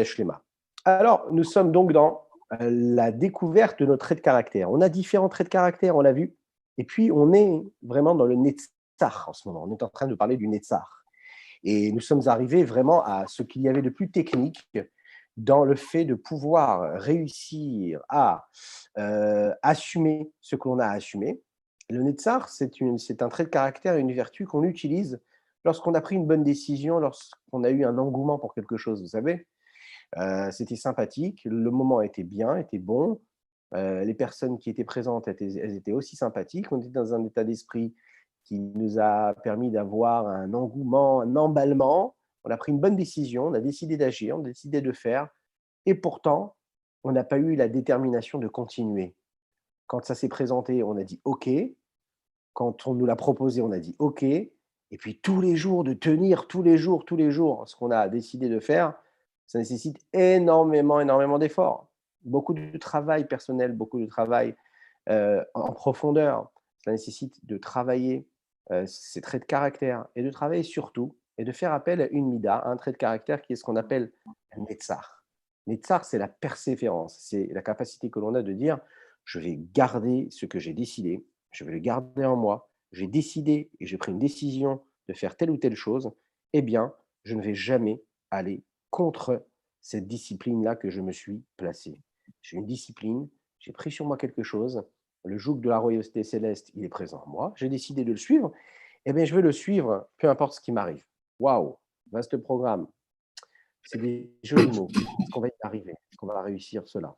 Shlema. Alors, nous sommes donc dans la découverte de nos traits de caractère. On a différents traits de caractère, on l'a vu. Et puis, on est vraiment dans le Netzach en ce moment. On est en train de parler du Netzach. Et nous sommes arrivés vraiment à ce qu'il y avait de plus technique dans le fait de pouvoir réussir à assumer ce que l'on a à assumer. Le Netzach, c'est un trait de caractère et une vertu qu'on utilise lorsqu'on a pris une bonne décision, lorsqu'on a eu un engouement pour quelque chose, vous savez. C'était sympathique, le moment était bien, était bon, les personnes qui étaient présentes, elles étaient aussi sympathiques. On était dans un état d'esprit qui nous a permis d'avoir un engouement, un emballement. On a pris une bonne décision, on a décidé d'agir, on a décidé de faire et pourtant, on n'a pas eu la détermination de continuer. Quand ça s'est présenté, on a dit: «OK». Quand on nous l'a proposé, on a dit: «OK». Et puis tous les jours, de tenir tous les jours, ce qu'on a décidé de faire, ça nécessite énormément, énormément d'efforts. Beaucoup de travail personnel, beaucoup de travail, en profondeur. Ça nécessite de travailler, ses traits de caractère et de travailler surtout et de faire appel à une mida, à un trait de caractère qui est ce qu'on appelle un netzar. Netzar, c'est la persévérance, c'est la capacité que l'on a de dire: «Je vais garder ce que j'ai décidé, je vais le garder en moi, j'ai décidé et j'ai pris une décision de faire telle ou telle chose, eh bien, je ne vais jamais aller contre cette discipline-là que je me suis placée. J'ai une discipline, j'ai pris sur moi quelque chose, le joug de la royauté céleste, il est présent en moi, j'ai décidé de le suivre, eh bien, je vais le suivre, peu importe ce qui m'arrive. Waouh, vaste programme. C'est des jolis mots. Est-ce qu'on va y arriver? Est-ce qu'on va réussir cela?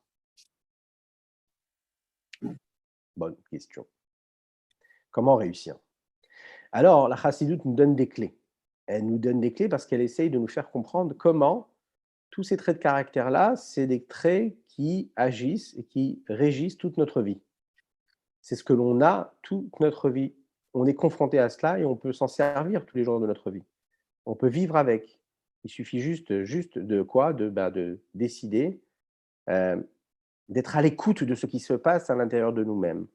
Bonne question. Comment réussir? Alors, la chassidoute nous donne des clés. Elle nous donne des clés parce qu'elle essaye de nous faire comprendre comment tous ces traits de caractère-là, c'est des traits qui agissent et qui régissent toute notre vie. C'est ce que l'on a toute notre vie. On est confronté à cela et on peut s'en servir tous les jours de notre vie. On peut vivre avec. Il suffit juste de quoi? De décider, heu, d'être à l'écoute de ce qui se passe à l'intérieur de nous-mêmes.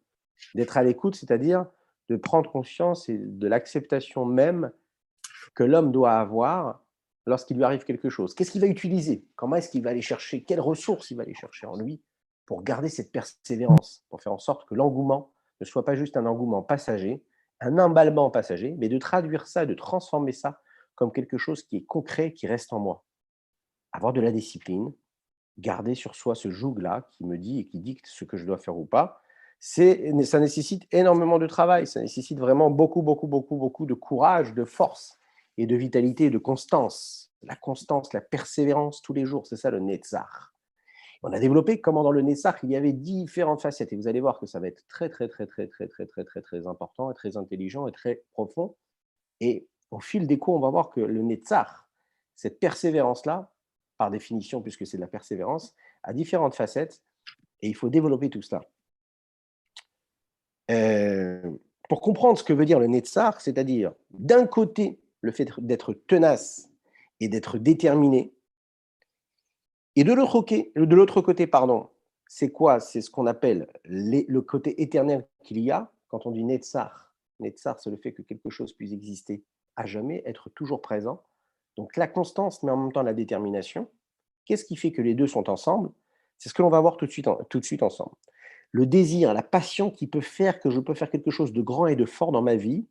D'être à l'écoute, c'est-à-dire de prendre conscience et de l'acceptation même que l'homme doit avoir lorsqu'il lui arrive quelque chose. Qu'est-ce qu'il va utiliser? Comment est-ce qu'il va aller chercher? Quelles ressources il va aller chercher en lui pour garder cette persévérance, pour faire en sorte que l'engouement ne soit pas juste un engouement passager, un emballement passager, mais de traduire ça, de transformer ça comme quelque chose qui est concret, qui reste en moi. Avoir de la discipline, garder sur soi ce joug-là qui me dit et qui dicte ce que je dois faire ou pas, ça nécessite énormément de travail, ça nécessite vraiment beaucoup, beaucoup, beaucoup, beaucoup de courage, de force et de vitalité et de constance. La constance, la persévérance tous les jours, c'est ça le Netzach. On a développé comment dans le Netzach, il y avait différentes facettes et vous allez voir que ça va être très, très, très, très, très, très, très, très, très important et très intelligent et très profond. Et au fil des cours, on va voir que le Netzach, cette persévérance-là, par définition, puisque c'est de la persévérance, a différentes facettes et il faut développer tout cela. Pour comprendre ce que veut dire le Netzach, c'est-à-dire d'un côté le fait d'être tenace et d'être déterminé, et de l'autre côté, pardon, c'est quoi? C'est ce qu'on appelle le côté éternel qu'il y a quand on dit Netzach. Netzach, c'est le fait que quelque chose puisse exister à jamais, être toujours présent. Donc la constance, mais en même temps la détermination. Qu'est-ce qui fait que les deux sont ensemble? C'est ce que l'on va voir tout de suite ensemble. Le désir, la passion qui peut faire que je peux faire quelque chose de grand et de fort dans ma vie,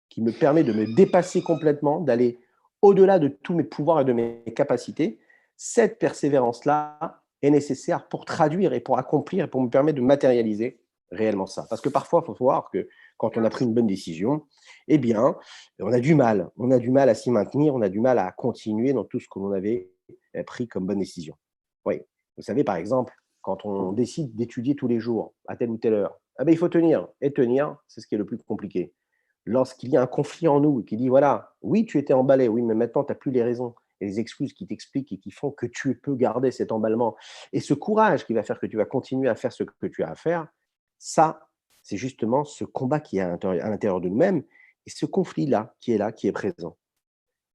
qui me permet de me dépasser complètement, d'aller au-delà de tous mes pouvoirs et de mes capacités, cette persévérance-là est nécessaire pour traduire et pour accomplir et pour me permettre de matérialiser réellement ça. Parce que parfois, il faut voir que quand on a pris une bonne décision, eh bien, on a du mal. On a du mal à s'y maintenir, on a du mal à continuer dans tout ce que l'on avait pris comme bonne décision. Oui, vous savez, par exemple, quand on décide d'étudier tous les jours, à telle ou telle heure, ah ben, il faut tenir. Et tenir, c'est ce qui est le plus compliqué. Lorsqu'il y a un conflit en nous et qui dit, voilà, oui, tu étais emballé, oui, mais maintenant, tu n'as plus les raisons et les excuses qui t'expliquent et qui font que tu peux garder cet emballement et ce courage qui va faire que tu vas continuer à faire ce que tu as à faire, ça, c'est justement ce combat qui est à l'intérieur de nous-mêmes et ce conflit-là, qui est présent.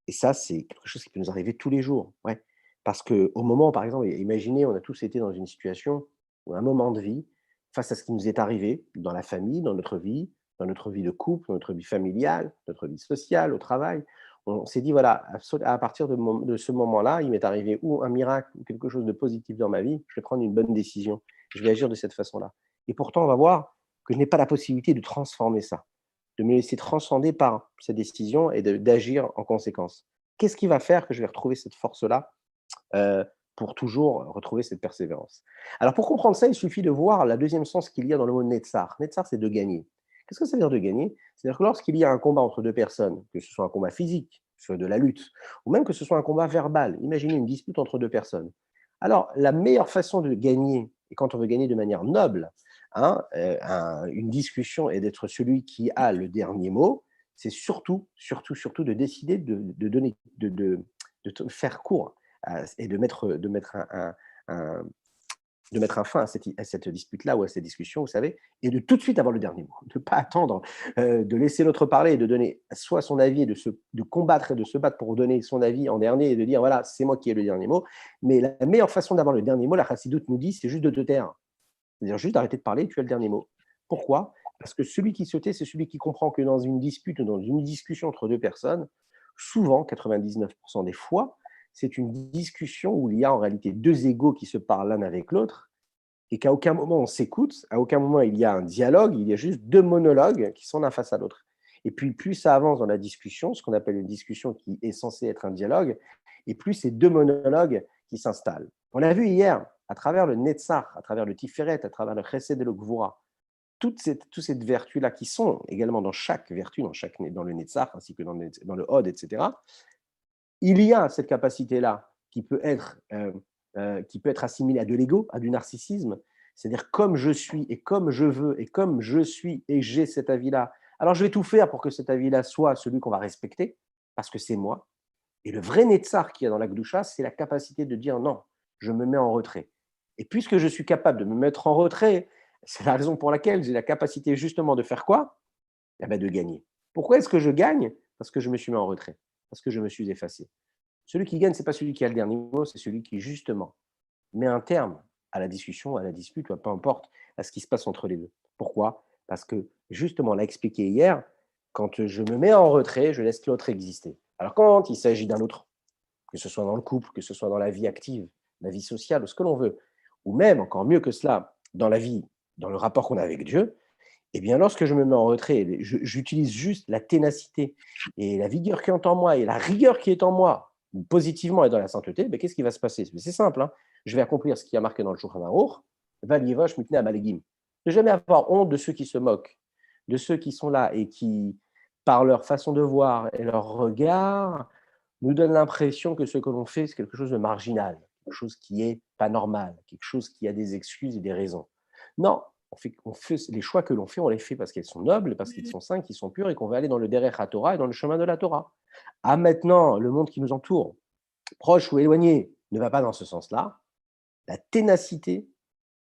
Et ça, c'est quelque chose qui peut nous arriver tous les jours. Ouais. Parce qu'au moment, par exemple, imaginez, on a tous été dans une situation ou un moment de vie face à ce qui nous est arrivé dans la famille, dans notre vie de couple, dans notre vie familiale, notre vie sociale, au travail. on s'est dit, voilà, à partir de ce moment-là, il m'est arrivé ou un miracle ou quelque chose de positif dans ma vie, je vais prendre une bonne décision. Je vais agir de cette façon-là. Et pourtant, on va voir que je n'ai pas la possibilité de transformer ça, de me laisser transcender par cette décision et d'agir en conséquence. Qu'est-ce qui va faire que je vais retrouver cette force-là pour toujours retrouver cette persévérance? Alors, pour comprendre ça, il suffit de voir la deuxième sens qu'il y a dans le mot Netzar. Netzar, c'est de gagner. Qu'est-ce que ça veut dire de gagner? C'est-à-dire que lorsqu'il y a un combat entre deux personnes, que ce soit un combat physique, que ce soit de la lutte, ou même que ce soit un combat verbal, imaginez une dispute entre deux personnes. Alors, la meilleure façon de gagner, et quand on veut gagner de manière noble, hein, une discussion et d'être celui qui a le dernier mot, c'est surtout, surtout, surtout de décider donner, faire court et de mettre un fin à cette dispute-là ou à cette discussion, vous savez, et de tout de suite avoir le dernier mot. De ne pas attendre, de laisser l'autre parler et de donner soit son avis et de combattre et de se battre pour donner son avis en dernier et de dire, voilà, c'est moi qui ai le dernier mot. Mais la meilleure façon d'avoir le dernier mot, la Chassidoute nous dit, c'est juste de te taire. C'est-à-dire juste d'arrêter de parler et tu as le dernier mot. Pourquoi? Parce que celui qui se tait, c'est celui qui comprend que dans une dispute ou dans une discussion entre deux personnes, souvent, 99% des fois, c'est une discussion où il y a en réalité deux égos qui se parlent l'un avec l'autre et qu'à aucun moment on s'écoute, à aucun moment il y a un dialogue, il y a juste deux monologues qui sont l'un face à l'autre. Et puis plus ça avance dans la discussion, ce qu'on appelle une discussion qui est censée être un dialogue, et plus ces deux monologues qui s'installent. On l'a vu hier, à travers le Netzach, à travers le Tiferet, à travers le Chesed et le Gvura, toutes cette vertu-là qui sont également dans chaque vertu, dans le Netzach, ainsi que dans le Hod, etc., il y a cette capacité-là qui peut être assimilée à de l'ego, à du narcissisme, c'est-à-dire comme je suis et comme je veux et comme je suis et j'ai cet avis-là, alors je vais tout faire pour que cet avis-là soit celui qu'on va respecter, parce que c'est moi. Et le vrai Netzar qu'il y a dans la Gdusha, c'est la capacité de dire non, je me mets en retrait. Et puisque je suis capable de me mettre en retrait, c'est la raison pour laquelle j'ai la capacité justement de faire quoi? Eh ben, de gagner. Pourquoi est-ce que je gagne? Parce que je me suis mis en retrait, parce que je me suis effacé. Celui qui gagne, ce n'est pas celui qui a le dernier mot, c'est celui qui justement met un terme à la discussion, à la dispute, peu importe, à ce qui se passe entre les deux. Pourquoi? Parce que justement, on l'a expliqué hier, quand je me mets en retrait, je laisse l'autre exister. Alors quand il s'agit d'un autre, que ce soit dans le couple, que ce soit dans la vie active, la vie sociale, ou ce que l'on veut, ou même, encore mieux que cela, dans la vie, dans le rapport qu'on a avec Dieu, eh bien, lorsque je me mets en retrait, j'utilise juste la ténacité et la vigueur qui est en moi et la rigueur qui est en moi, positivement et dans la sainteté, ben, qu'est-ce qui va se passer? C'est simple, hein. Je vais accomplir ce qui a marqué dans le Shulchan Aruch, Valivosh mitne amalegim. Ne jamais avoir honte de ceux qui se moquent, de ceux qui sont là et qui, par leur façon de voir et leur regard, nous donnent l'impression que ce que l'on fait, c'est quelque chose de marginal, quelque chose qui n'est pas normal, quelque chose qui a des excuses et des raisons. Non, on fait les choix que l'on fait, on les fait parce qu'ils sont nobles, parce qu'ils sont saints, qu'ils sont purs et qu'on veut aller dans le Derech HaTorah et dans le chemin de la Torah. Ah, maintenant, le monde qui nous entoure, proche ou éloigné, ne va pas dans ce sens-là. La ténacité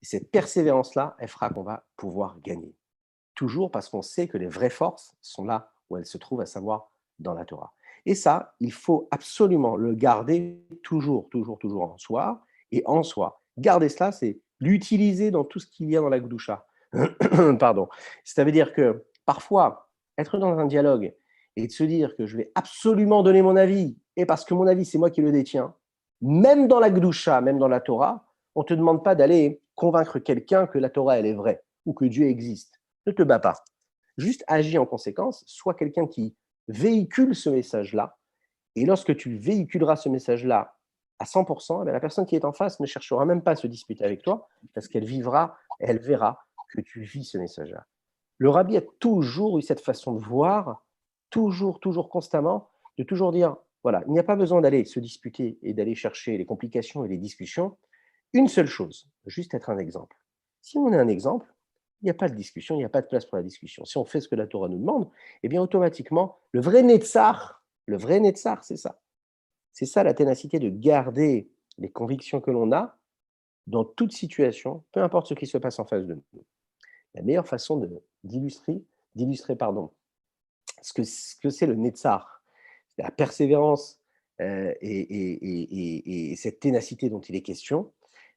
et cette persévérance-là, elle fera qu'on va pouvoir gagner. Toujours parce qu'on sait que les vraies forces sont là où elles se trouvent, à savoir dans la Torah. Et ça, il faut absolument le garder toujours, toujours, toujours en soi et en soi. Garder cela, c'est l'utiliser dans tout ce qu'il y a dans la Gdusha. Pardon. Ça veut dire que parfois, être dans un dialogue et de se dire que je vais absolument donner mon avis, et parce que mon avis, c'est moi qui le détiens, même dans la Gdusha, même dans la Torah, on ne te demande pas d'aller convaincre quelqu'un que la Torah, elle est vraie ou que Dieu existe. Ne te bats pas. Juste agis en conséquence, sois quelqu'un qui véhicule ce message-là. Et lorsque tu véhiculeras ce message-là à 100%, la personne qui est en face ne cherchera même pas à se disputer avec toi parce qu'elle vivra, elle verra que tu vis ce message-là. Le rabbi a toujours eu cette façon de voir, toujours, toujours, constamment, de toujours dire, voilà, il n'y a pas besoin d'aller se disputer et d'aller chercher les complications et les discussions. Une seule chose, juste être un exemple. Si on est un exemple, il n'y a pas de discussion, il n'y a pas de place pour la discussion. Si on fait ce que la Torah nous demande, eh bien automatiquement, le vrai Netzar, c'est ça. C'est ça la ténacité de garder les convictions que l'on a dans toute situation, peu importe ce qui se passe en face de nous. La meilleure façon d'illustrer ce que c'est le Netzar, la persévérance et cette ténacité dont il est question,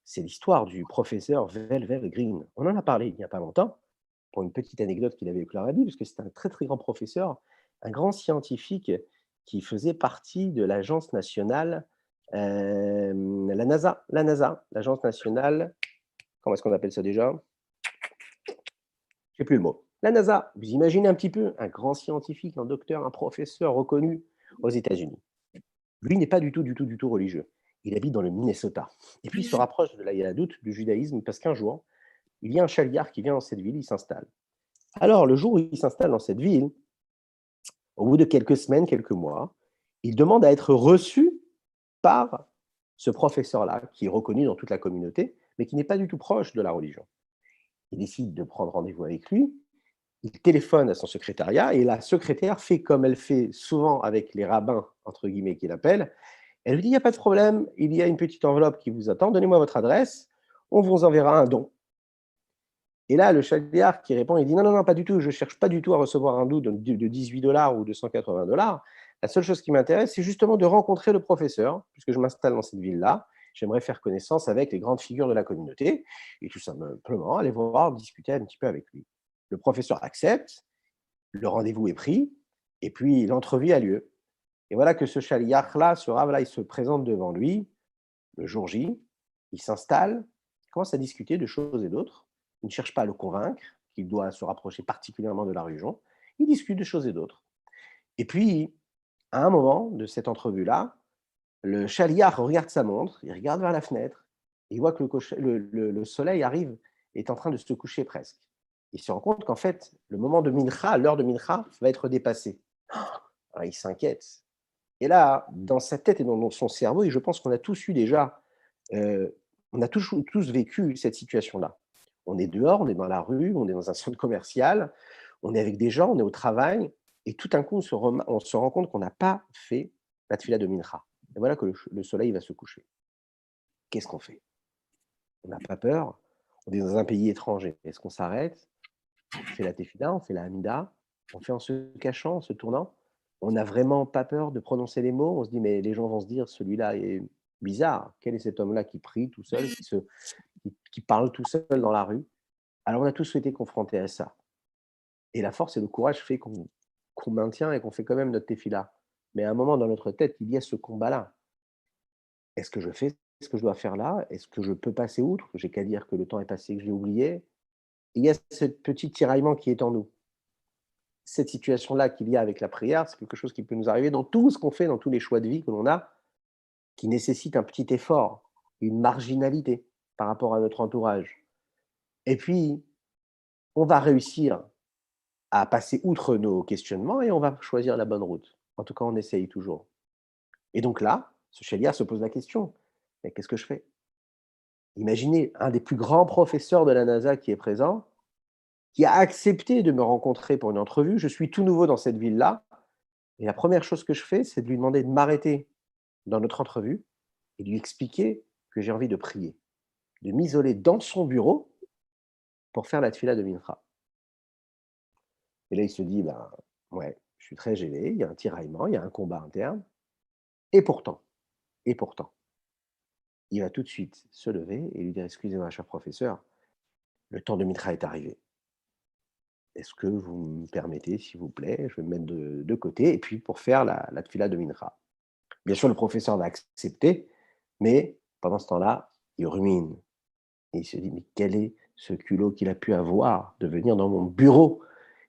c'est l'histoire du professeur Velvel Green. On en a parlé il n'y a pas longtemps, pour une petite anecdote qu'il avait avec l'Arabie, parce que c'est un très très grand professeur, un grand scientifique qui faisait partie de l'agence nationale, la NASA, l'agence nationale, comment est-ce qu'on appelle ça déjà? Je sais plus le mot. La NASA, vous imaginez un petit peu un grand scientifique, un docteur, un professeur reconnu aux États-Unis. Lui n'est pas du tout religieux. Il habite dans le Minnesota. Et puis il se rapproche de la Yahdout, du judaïsme, parce qu'un jour, il y a un chaliar qui vient dans cette ville, il s'installe. Alors, le jour où il s'installe dans cette ville, au bout de quelques semaines, quelques mois, il demande à être reçu par ce professeur-là, qui est reconnu dans toute la communauté, mais qui n'est pas du tout proche de la religion. Il décide de prendre rendez-vous avec lui, il téléphone à son secrétariat, et la secrétaire fait comme elle fait souvent avec les rabbins, entre guillemets, qu'il appelle. Elle lui dit, il n'y a pas de problème, il y a une petite enveloppe qui vous attend, donnez-moi votre adresse, on vous enverra un don. Et là, le chaliar qui répond, il dit, non, non, non, pas du tout, je ne cherche pas du tout à recevoir un don de 18 dollars ou de 180 dollars. La seule chose qui m'intéresse, c'est justement de rencontrer le professeur, puisque je m'installe dans cette ville-là. J'aimerais faire connaissance avec les grandes figures de la communauté et tout simplement aller voir, discuter un petit peu avec lui. Le professeur accepte, le rendez-vous est pris, et puis l'entrevue a lieu. Et voilà que ce chaliar-là, ce rave-là, il se présente devant lui, le jour J, il s'installe, il commence à discuter de choses et d'autres. Il ne cherche pas à le convaincre qu'il doit se rapprocher particulièrement de la religion. Il discute de choses et d'autres. Et puis, à un moment de cette entrevue-là, le chaliar regarde sa montre, il regarde vers la fenêtre, et il voit que le soleil arrive, est en train de se coucher presque. Il se rend compte qu'en fait, le moment de mincha, l'heure de mincha, va être dépassée. Alors, il s'inquiète. Et là, dans sa tête et dans son cerveau, et je pense qu'on a tous eu déjà, on a tous vécu cette situation-là. On est dehors, on est dans la rue, on est dans un centre commercial, on est avec des gens, on est au travail, et tout d'un coup, on se rend compte qu'on n'a pas fait la tefila de mincha. Et voilà que le soleil va se coucher. Qu'est-ce qu'on fait? On n'a pas peur, on est dans un pays étranger. Est-ce qu'on s'arrête? On fait la tefila, on fait la hamida, on fait en se cachant, en se tournant. On n'a vraiment pas peur de prononcer les mots. On se dit, mais les gens vont se dire, celui-là est bizarre. Quel est cet homme-là qui prie tout seul, qui parle tout seul dans la rue? Alors, on a tous été confrontés à ça. Et la force et le courage fait qu'on maintient et qu'on fait quand même notre tefila. Mais à un moment dans notre tête, il y a ce combat-là. Est-ce que je fais ce que je dois faire là? Est-ce que je peux passer outre? J'ai qu'à dire que le temps est passé, que je l'ai oublié. Et il y a ce petit tiraillement qui est en nous. Cette situation-là qu'il y a avec la prière, c'est quelque chose qui peut nous arriver dans tout ce qu'on fait, dans tous les choix de vie que l'on a, qui nécessite un petit effort, une marginalité par rapport à notre entourage. Et puis, on va réussir à passer outre nos questionnements et on va choisir la bonne route. En tout cas, on essaye toujours. Et donc là, ce chaliard se pose la question, mais qu'est-ce que je fais? Imaginez un des plus grands professeurs de la NASA qui est présent, qui a accepté de me rencontrer pour une entrevue. Je suis tout nouveau dans cette ville-là. Et la première chose que je fais, c'est de lui demander de m'arrêter dans notre entrevue et lui expliquer que j'ai envie de prier, de m'isoler dans son bureau pour faire la tefila de Mincha. Et là, il se dit, ben, ouais, je suis très gêné, il y a un tiraillement, il y a un combat interne. Et pourtant, et pourtant, il va tout de suite se lever et lui dire, excusez-moi, cher professeur, le temps de Mincha est arrivé. Est-ce que vous me permettez, s'il vous plaît, je vais me mettre de côté, et puis pour faire la tefila de Mincha. Bien sûr, le professeur va accepter, mais pendant ce temps-là, il rumine. Et il se dit, mais quel est ce culot qu'il a pu avoir de venir dans mon bureau,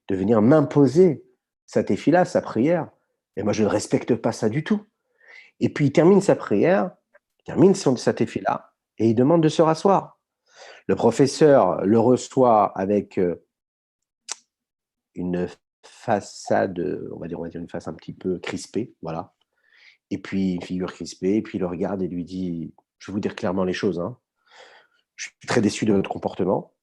de venir m'imposer sa tefila, sa prière. Et moi, je ne respecte pas ça du tout. Et puis, il termine sa prière, il termine sa tefila, et il demande de se rasseoir. Le professeur le reçoit avec une façade, on va dire une face un petit peu crispée, voilà. Et puis, une figure crispée, et puis il le regarde et lui dit, je vais vous dire clairement les choses, hein. Je suis très déçu de votre comportement.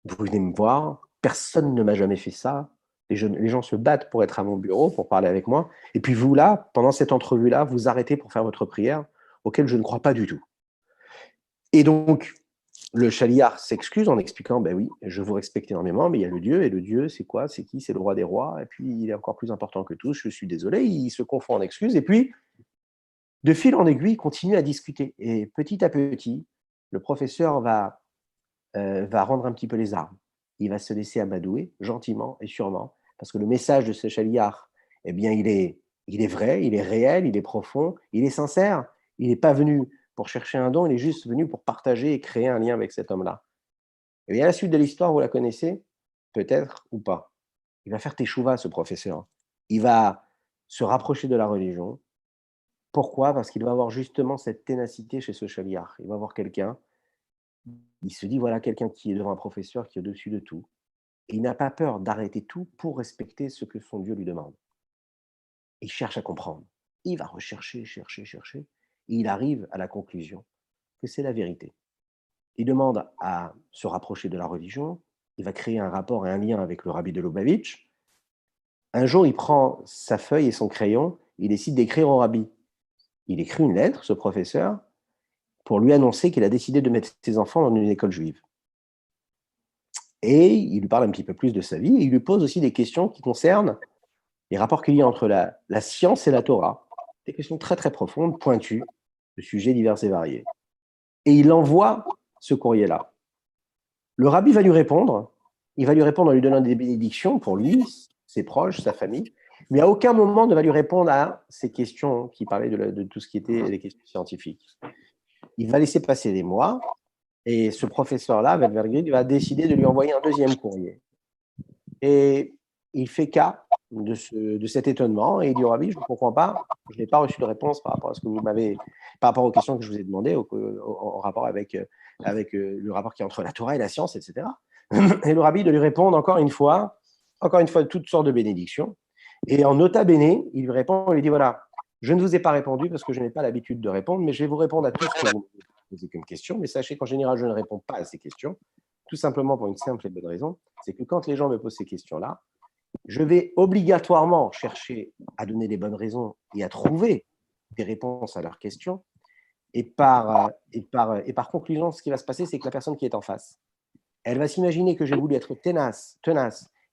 Vous venez me voir, personne ne m'a jamais fait ça. Les gens se battent pour être à mon bureau, pour parler avec moi. Et puis vous, là, pendant cette entrevue-là, vous arrêtez pour faire votre prière, auquel je ne crois pas du tout. Et donc, le chaliard s'excuse en expliquant, ben oui, je vous respecte énormément, mais il y a le Dieu, et le Dieu, c'est quoi? C'est qui? C'est le roi des rois, et puis il est encore plus important que tous, je suis désolé, il se confond en excuses, et puis, de fil en aiguille, il continue à discuter. Et petit à petit, le professeur va rendre un petit peu les armes. Il va se laisser amadouer, gentiment et sûrement, parce que le message de ce chaliard, eh bien, il est Il est vrai, il est réel, il est profond, il est sincère. Il n'est pas venu pour chercher un don, il est juste venu pour partager et créer un lien avec cet homme-là. Et bien, la suite de l'histoire, vous la connaissez, peut-être ou pas. Il va faire teshuva, ce professeur. Il va se rapprocher de la religion. Pourquoi? Parce qu'il va avoir justement cette ténacité chez ce chaliard. Il va avoir quelqu'un, il se dit, voilà quelqu'un qui est devant un professeur qui est au-dessus de tout. Et il n'a pas peur d'arrêter tout pour respecter ce que son Dieu lui demande. Il cherche à comprendre. Il va rechercher, chercher, chercher. Et il arrive à la conclusion que c'est la vérité. Il demande à se rapprocher de la religion. Il va créer un rapport et un lien avec le rabbi de Lubavitch. Un jour, il prend sa feuille et son crayon. Il décide d'écrire au rabbi. Il écrit une lettre, ce professeur, pour lui annoncer qu'il a décidé de mettre ses enfants dans une école juive. Et il lui parle un petit peu plus de sa vie. Et il lui pose aussi des questions qui concernent les rapports qu'il y a entre la science et la Torah. Des questions très, très profondes, pointues, de sujets divers et variés. Et il envoie ce courrier-là. Le rabbi va lui répondre. Il va lui répondre en lui donnant des bénédictions pour lui, ses proches, sa famille. Mais à aucun moment ne va lui répondre à ces questions qui parlaient de tout ce qui était les questions scientifiques. Il va laisser passer des mois. Et ce professeur-là, Velvergrid, va décider de lui envoyer un deuxième courrier. Et il fait cas de cet étonnement et il dit au rabbi, je ne comprends pas, je n'ai pas reçu de réponse par rapport à ce que vous m'avez, par rapport aux questions que je vous ai demandées, en rapport avec le rapport qui est entre la Torah et la science, etc. Et le rabbi de lui répondre encore une fois, toutes sortes de bénédictions. Et en nota bene, il lui répond, il lui dit, voilà, je ne vous ai pas répondu parce que je n'ai pas l'habitude de répondre, mais je vais vous répondre à tout ce que vous me posez comme question. Mais sachez qu'en général, je ne réponds pas à ces questions, tout simplement pour une simple et bonne raison, c'est que quand les gens me posent ces questions-là, je vais obligatoirement chercher à donner des bonnes raisons et à trouver des réponses à leurs questions. Et par conclusion, ce qui va se passer, c'est que la personne qui est en face, elle va s'imaginer que j'ai voulu être tenace,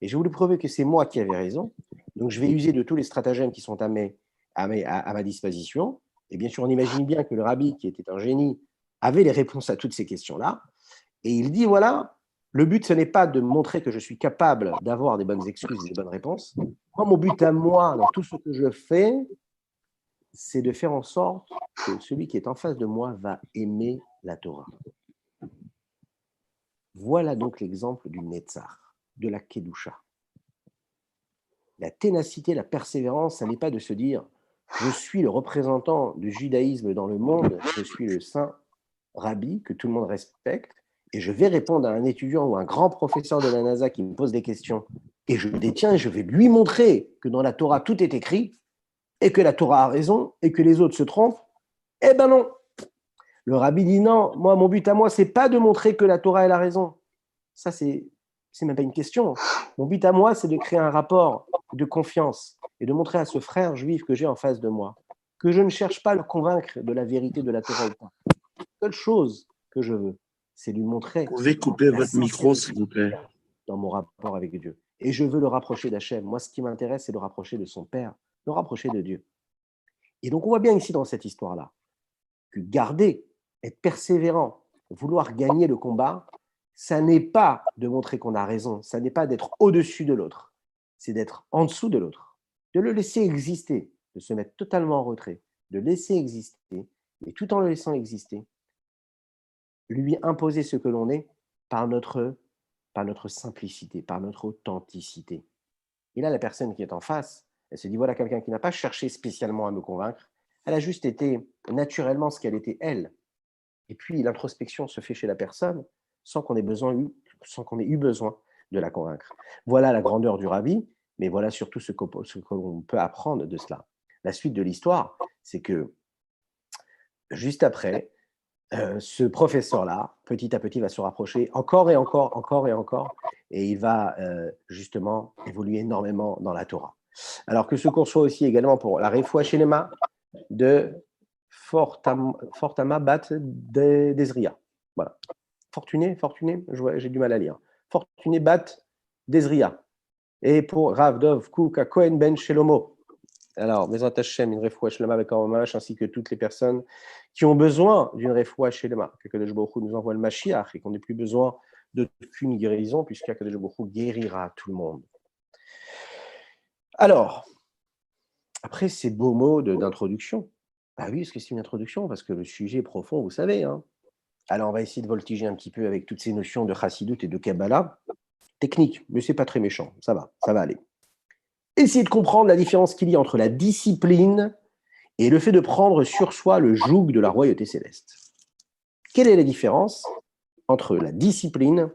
et j'ai voulu prouver que c'est moi qui avais raison. Donc, je vais user de tous les stratagèmes qui sont à ma disposition. Et bien sûr, on imagine bien que le rabbi, qui était un génie, avait les réponses à toutes ces questions-là. Et il dit, voilà, le but, ce n'est pas de montrer que je suis capable d'avoir des bonnes excuses et des bonnes réponses. Moi, mon but à moi, dans tout ce que je fais, c'est de faire en sorte que celui qui est en face de moi va aimer la Torah. Voilà donc l'exemple du Netzach, de la Kedusha. La ténacité, la persévérance, ça n'est pas de se dire « je suis le représentant du judaïsme dans le monde, je suis le saint rabbi que tout le monde respecte, et je vais répondre à un étudiant ou un grand professeur de la NASA qui me pose des questions, et je détiens, je vais lui montrer que dans la Torah, tout est écrit, et que la Torah a raison, et que les autres se trompent. » Eh ben non. Le rabbi dit non, moi, mon but à moi, c'est pas de montrer que la Torah elle a raison. Ça, c'est même pas une question. Mon but à moi, c'est de créer un rapport de confiance et de montrer à ce frère juif que j'ai en face de moi que je ne cherche pas à le convaincre de la vérité de la Torah ou pas. La seule chose que je veux, c'est lui montrer Vous pouvez couper la votre micro, sincérité s'il vous plaît. dans mon rapport avec Dieu. Et je veux le rapprocher d'Hachem. Moi, ce qui m'intéresse, c'est le rapprocher de son Père, le rapprocher de Dieu. Et donc, on voit bien ici dans cette histoire-là que garder, être persévérant, vouloir gagner le combat, ça n'est pas de montrer qu'on a raison, ça n'est pas d'être au-dessus de l'autre, c'est d'être en dessous de l'autre, de le laisser exister, de se mettre totalement en retrait, de laisser exister, et tout en le laissant exister, lui imposer ce que l'on est par notre simplicité, par notre authenticité. Et là, la personne qui est en face, elle se dit, voilà quelqu'un qui n'a pas cherché spécialement à me convaincre, elle a juste été naturellement ce qu'elle était elle. Et puis, l'introspection se fait chez la personne sans qu'on ait eu besoin de la convaincre. Voilà la grandeur du rabbi, mais voilà surtout ce que l'on peut apprendre de cela. La suite de l'histoire, c'est que juste après, ce professeur-là, petit à petit, va se rapprocher encore et encore, encore et encore, et il va justement évoluer énormément dans la Torah. Alors que ce cours soit aussi également pour la Refoua Shelema de Fortama Bat d'Ezria. Voilà. Fortuné, j'ai du mal à lire. Fortuné Bat d'Ezria. Et pour Rav Dov Kouka Cohen Ben Shelomo. Alors, Bezrat Hashem, une refoua shlema avec Oromash, ainsi que toutes les personnes qui ont besoin d'une refoua shlema. Qu'Akadosh Baruch Hu nous envoie le Mashiach et qu'on n'ait plus besoin d'aucune guérison, puisqu'Akadosh Baruch Hu guérira tout le monde. Alors, Après, ces beaux mots d'introduction. Ah oui, est-ce que c'est une introduction? Parce que le sujet est profond, vous savez, hein. Alors, on va essayer de voltiger un petit peu avec toutes ces notions de Chassidut et de Kabbalah. Technique, mais c'est pas très méchant. Ça va aller. Essayez de comprendre la différence qu'il y a entre la discipline et le fait de prendre sur soi le joug de la royauté céleste. Quelle est la différence entre la discipline,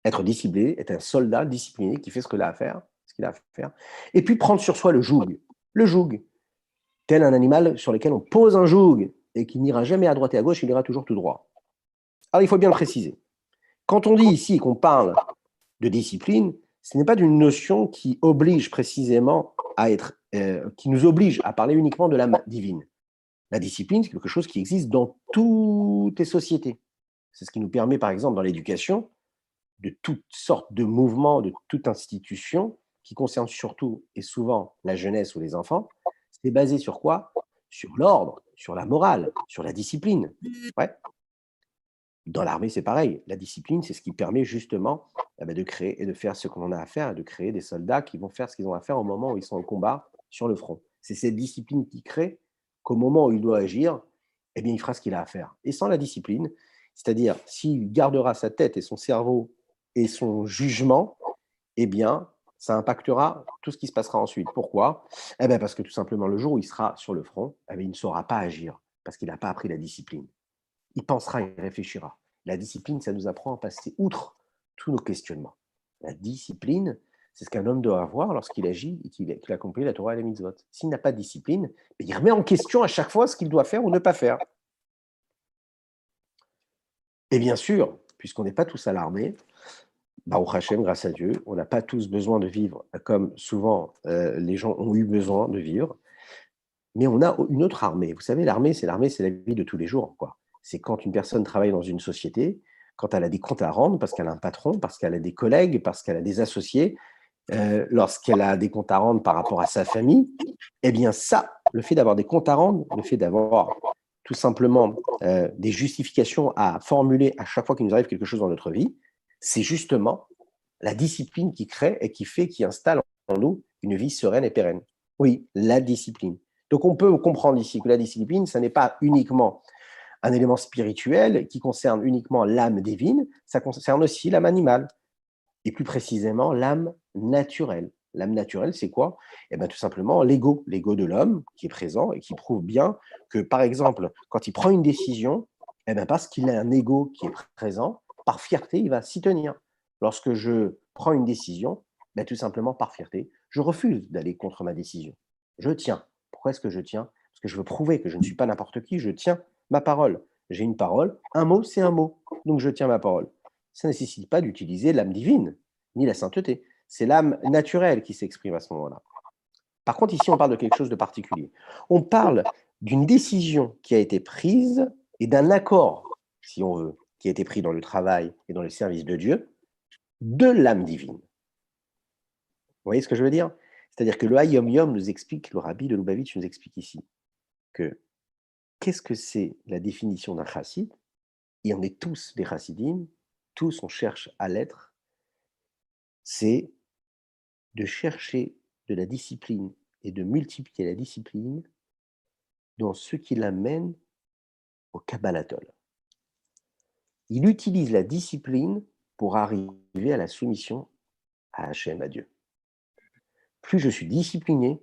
être discipliné, être un soldat discipliné qui fait ce qu'il a à faire, et puis prendre sur soi le joug. Le joug, tel un animal sur lequel on pose un joug et qui n'ira jamais à droite et à gauche, il ira toujours tout droit. Alors, il faut bien le préciser. Quand on dit ici qu'on parle de discipline, ce n'est pas d'une notion qui oblige précisément à être, qui nous oblige à parler uniquement de l'âme divine. La discipline, c'est quelque chose qui existe dans toutes les sociétés. C'est ce qui nous permet, par exemple, dans l'éducation, de toutes sortes de mouvements, de toute institution, qui concernent surtout et souvent la jeunesse ou les enfants. C'est basé sur quoi? Sur l'ordre, sur la morale, sur la discipline. Ouais. Dans l'armée, c'est pareil. La discipline, c'est ce qui permet justement de créer et de faire ce qu'on a à faire, et de créer des soldats qui vont faire ce qu'ils ont à faire au moment où ils sont en combat sur le front. C'est cette discipline qui crée qu'au moment où il doit agir, eh bien, il fera ce qu'il a à faire. Et sans la discipline, c'est-à-dire s'il gardera sa tête et son cerveau et son jugement, eh bien, ça impactera tout ce qui se passera ensuite. Pourquoi? Eh bien, parce que tout simplement, le jour où il sera sur le front, eh bien, il ne saura pas agir parce qu'il n'a pas appris la discipline. Il pensera, il réfléchira. La discipline, ça nous apprend à passer outre tous nos questionnements. La discipline, c'est ce qu'un homme doit avoir lorsqu'il agit et qu'il accomplit la Torah et les mitzvot. S'il n'a pas de discipline, il remet en question à chaque fois ce qu'il doit faire ou ne pas faire. Et bien sûr, puisqu'on n'est pas tous à l'armée, Baruch Hashem, grâce à Dieu, on n'a pas tous besoin de vivre comme souvent les gens ont eu besoin de vivre, mais on a une autre armée. Vous savez, l'armée, c'est la vie de tous les jours, quoi. C'est quand une personne travaille dans une société, quand elle a des comptes à rendre, parce qu'elle a un patron, parce qu'elle a des collègues, parce qu'elle a des associés, lorsqu'elle a des comptes à rendre par rapport à sa famille, eh bien ça, le fait d'avoir des comptes à rendre, le fait d'avoir tout simplement des justifications à formuler à chaque fois qu'il nous arrive quelque chose dans notre vie, c'est justement la discipline qui crée et qui installe en nous une vie sereine et pérenne. Oui, la discipline. Donc on peut comprendre ici que la discipline, ce n'est pas uniquement un élément spirituel qui concerne uniquement l'âme divine, ça concerne aussi l'âme animale, et plus précisément l'âme naturelle. L'âme naturelle, c'est quoi? Eh bien, tout simplement l'ego de l'homme qui est présent et qui prouve bien que, par exemple, quand il prend une décision, eh bien, parce qu'il a un ego qui est présent, par fierté, il va s'y tenir. Lorsque je prends une décision, ben, tout simplement par fierté, je refuse d'aller contre ma décision. Je tiens. Pourquoi est-ce que je tiens? Parce que je veux prouver que je ne suis pas n'importe qui, je tiens ma parole. J'ai une parole, un mot, c'est un mot. Donc je tiens ma parole. Ça ne nécessite pas d'utiliser l'âme divine, ni la sainteté. C'est l'âme naturelle qui s'exprime à ce moment-là. Par contre, ici, on parle de quelque chose de particulier. On parle d'une décision qui a été prise et d'un accord, si on veut, qui a été pris dans le travail et dans le service de Dieu, de l'âme divine. Vous voyez ce que je veux dire? C'est-à-dire que le Hayom Yom nous explique, le rabbi de Lubavitch nous explique ici, que qu'est-ce que c'est la définition d'un chassid? Et on est tous des chassidim, tous on cherche à l'être, c'est de chercher de la discipline et de multiplier la discipline dans ce qui l'amène au Kabbalatol. Il utilise la discipline pour arriver à la soumission à Hachem, à Dieu. Plus je suis discipliné,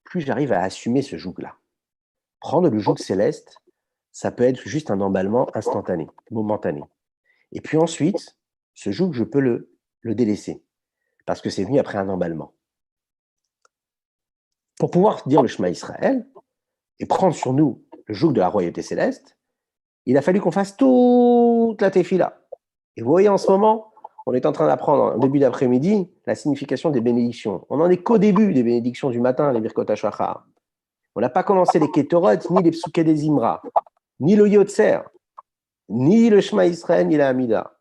plus j'arrive à assumer ce joug-là. Prendre le joug céleste, ça peut être juste un emballement instantané, momentané. Et puis ensuite, ce joug, je peux le délaisser, parce que c'est venu après un emballement. Pour pouvoir dire le Shema Israël et prendre sur nous le joug de la royauté céleste, il a fallu qu'on fasse toute la tefila. Et vous voyez, en ce moment, on est en train d'apprendre, en début d'après-midi, la signification des bénédictions. On n'en est qu'au début des bénédictions du matin, les Birkot HaShachar. On n'a pas commencé les Ketorot, ni les Psuké des Imra, ni le Yotzer, ni le Shema Israël, ni la Hamida.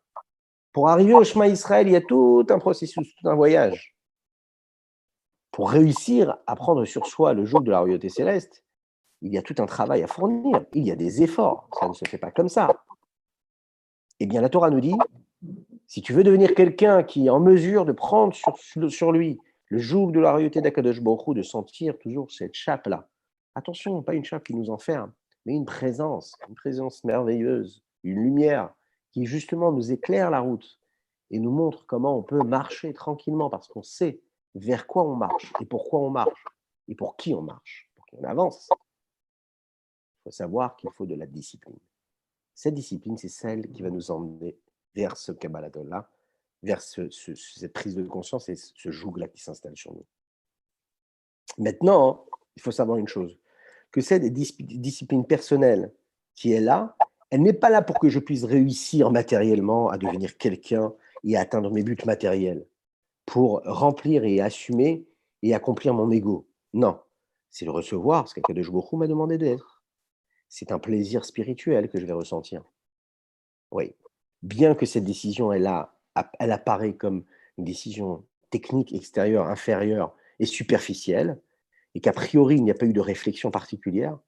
Pour arriver au Shema Israël, il y a tout un processus, tout un voyage. Pour réussir à prendre sur soi le joug de la royauté céleste, il y a tout un travail à fournir, il y a des efforts, ça ne se fait pas comme ça. Eh bien, la Torah nous dit, si tu veux devenir quelqu'un qui est en mesure de prendre sur lui Le joug de la royauté d'Akadosh Baruch Hu, de sentir toujours cette chape-là. Attention, pas une chape qui nous enferme, mais une présence merveilleuse, une lumière qui justement nous éclaire la route et nous montre comment on peut marcher tranquillement parce qu'on sait vers quoi on marche et pourquoi on marche et pour qui on marche, pour qu'on avance. Il faut savoir qu'il faut de la discipline. Cette discipline, c'est celle qui va nous emmener vers ce Kabbalah-là, vers cette prise de conscience et ce joug-là qui s'installe sur nous. Maintenant, il faut savoir une chose, que cette discipline personnelle qui est là, elle n'est pas là pour que je puisse réussir matériellement à devenir quelqu'un et à atteindre mes buts matériels, pour remplir et assumer et accomplir mon ego. Non, c'est le recevoir, ce qu'Akadosh Baruch Hu m'a demandé d'être. C'est un plaisir spirituel que je vais ressentir. Oui, bien que cette décision, elle apparaît comme une décision technique extérieure, inférieure et superficielle, et qu'a priori, il n'y a pas eu de réflexion particulière,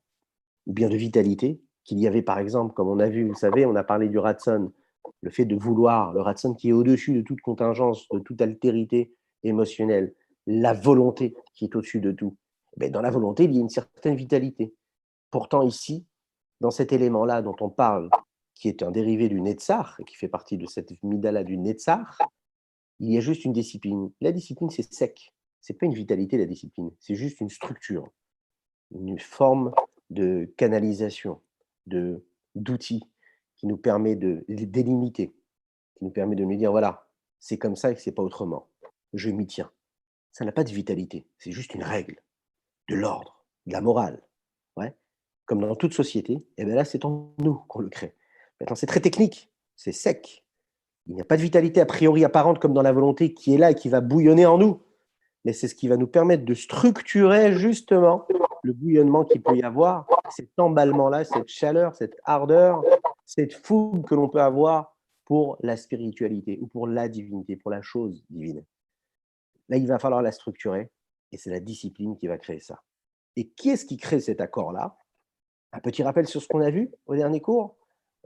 ou bien de vitalité, qu'il y avait par exemple, comme on a vu, vous savez, on a parlé du Ratson, le fait de vouloir, le Ratson qui est au-dessus de toute contingence, de toute altérité émotionnelle, la volonté qui est au-dessus de tout. Mais dans la volonté, il y a une certaine vitalité. Pourtant ici, dans cet élément-là dont on parle, qui est un dérivé du Netzar, qui fait partie de cette Midala du Netzar, il y a juste une discipline. La discipline, c'est sec. Ce n'est pas une vitalité, la discipline. C'est juste une structure, une forme de canalisation, d'outils qui nous permet de délimiter, qui nous permet de nous dire, voilà, c'est comme ça et que ce n'est pas autrement. Je m'y tiens. Ça n'a pas de vitalité. C'est juste une règle, de l'ordre, de la morale. Ouais. Comme dans toute société, et bien là, c'est en nous qu'on le crée. Maintenant, c'est très technique, c'est sec. Il n'y a pas de vitalité a priori apparente comme dans la volonté qui est là et qui va bouillonner en nous. Mais c'est ce qui va nous permettre de structurer justement le bouillonnement qu'il peut y avoir, cet emballement-là, cette chaleur, cette ardeur, cette fougue que l'on peut avoir pour la spiritualité ou pour la divinité, pour la chose divine. Là, il va falloir la structurer et c'est la discipline qui va créer ça. Et qui est-ce qui crée cet accord-là? Un petit rappel sur ce qu'on a vu au dernier cours.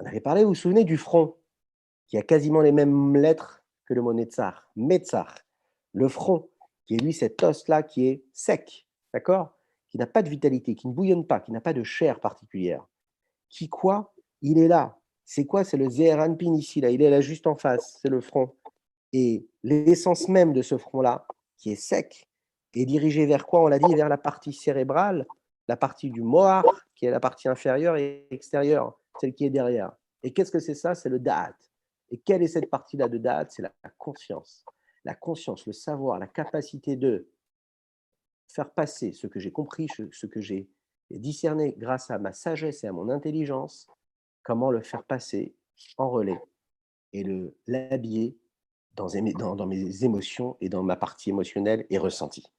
On avait parlé, vous vous souvenez, du front, qui a quasiment les mêmes lettres que le mot Netzar. Metzar, le front, qui est lui cet os-là qui est sec, d'accord? Qui n'a pas de vitalité, qui ne bouillonne pas, qui n'a pas de chair particulière. Qui quoi? Il est là. C'est quoi? C'est le Zeher Anpin ici, là. Il est là juste en face, c'est le front. Et l'essence même de ce front-là, qui est sec, est dirigée vers quoi? On l'a dit, vers la partie cérébrale, la partie du mohar, qui est la partie inférieure et extérieure, celle qui est derrière. Et qu'est-ce que c'est ça? C'est le da'at. Et quelle est cette partie-là de da'at? C'est la conscience. La conscience, le savoir, la capacité de faire passer ce que j'ai compris, ce que j'ai discerné grâce à ma sagesse et à mon intelligence, comment le faire passer en relais et l'habiller dans mes émotions et dans ma partie émotionnelle et ressentie.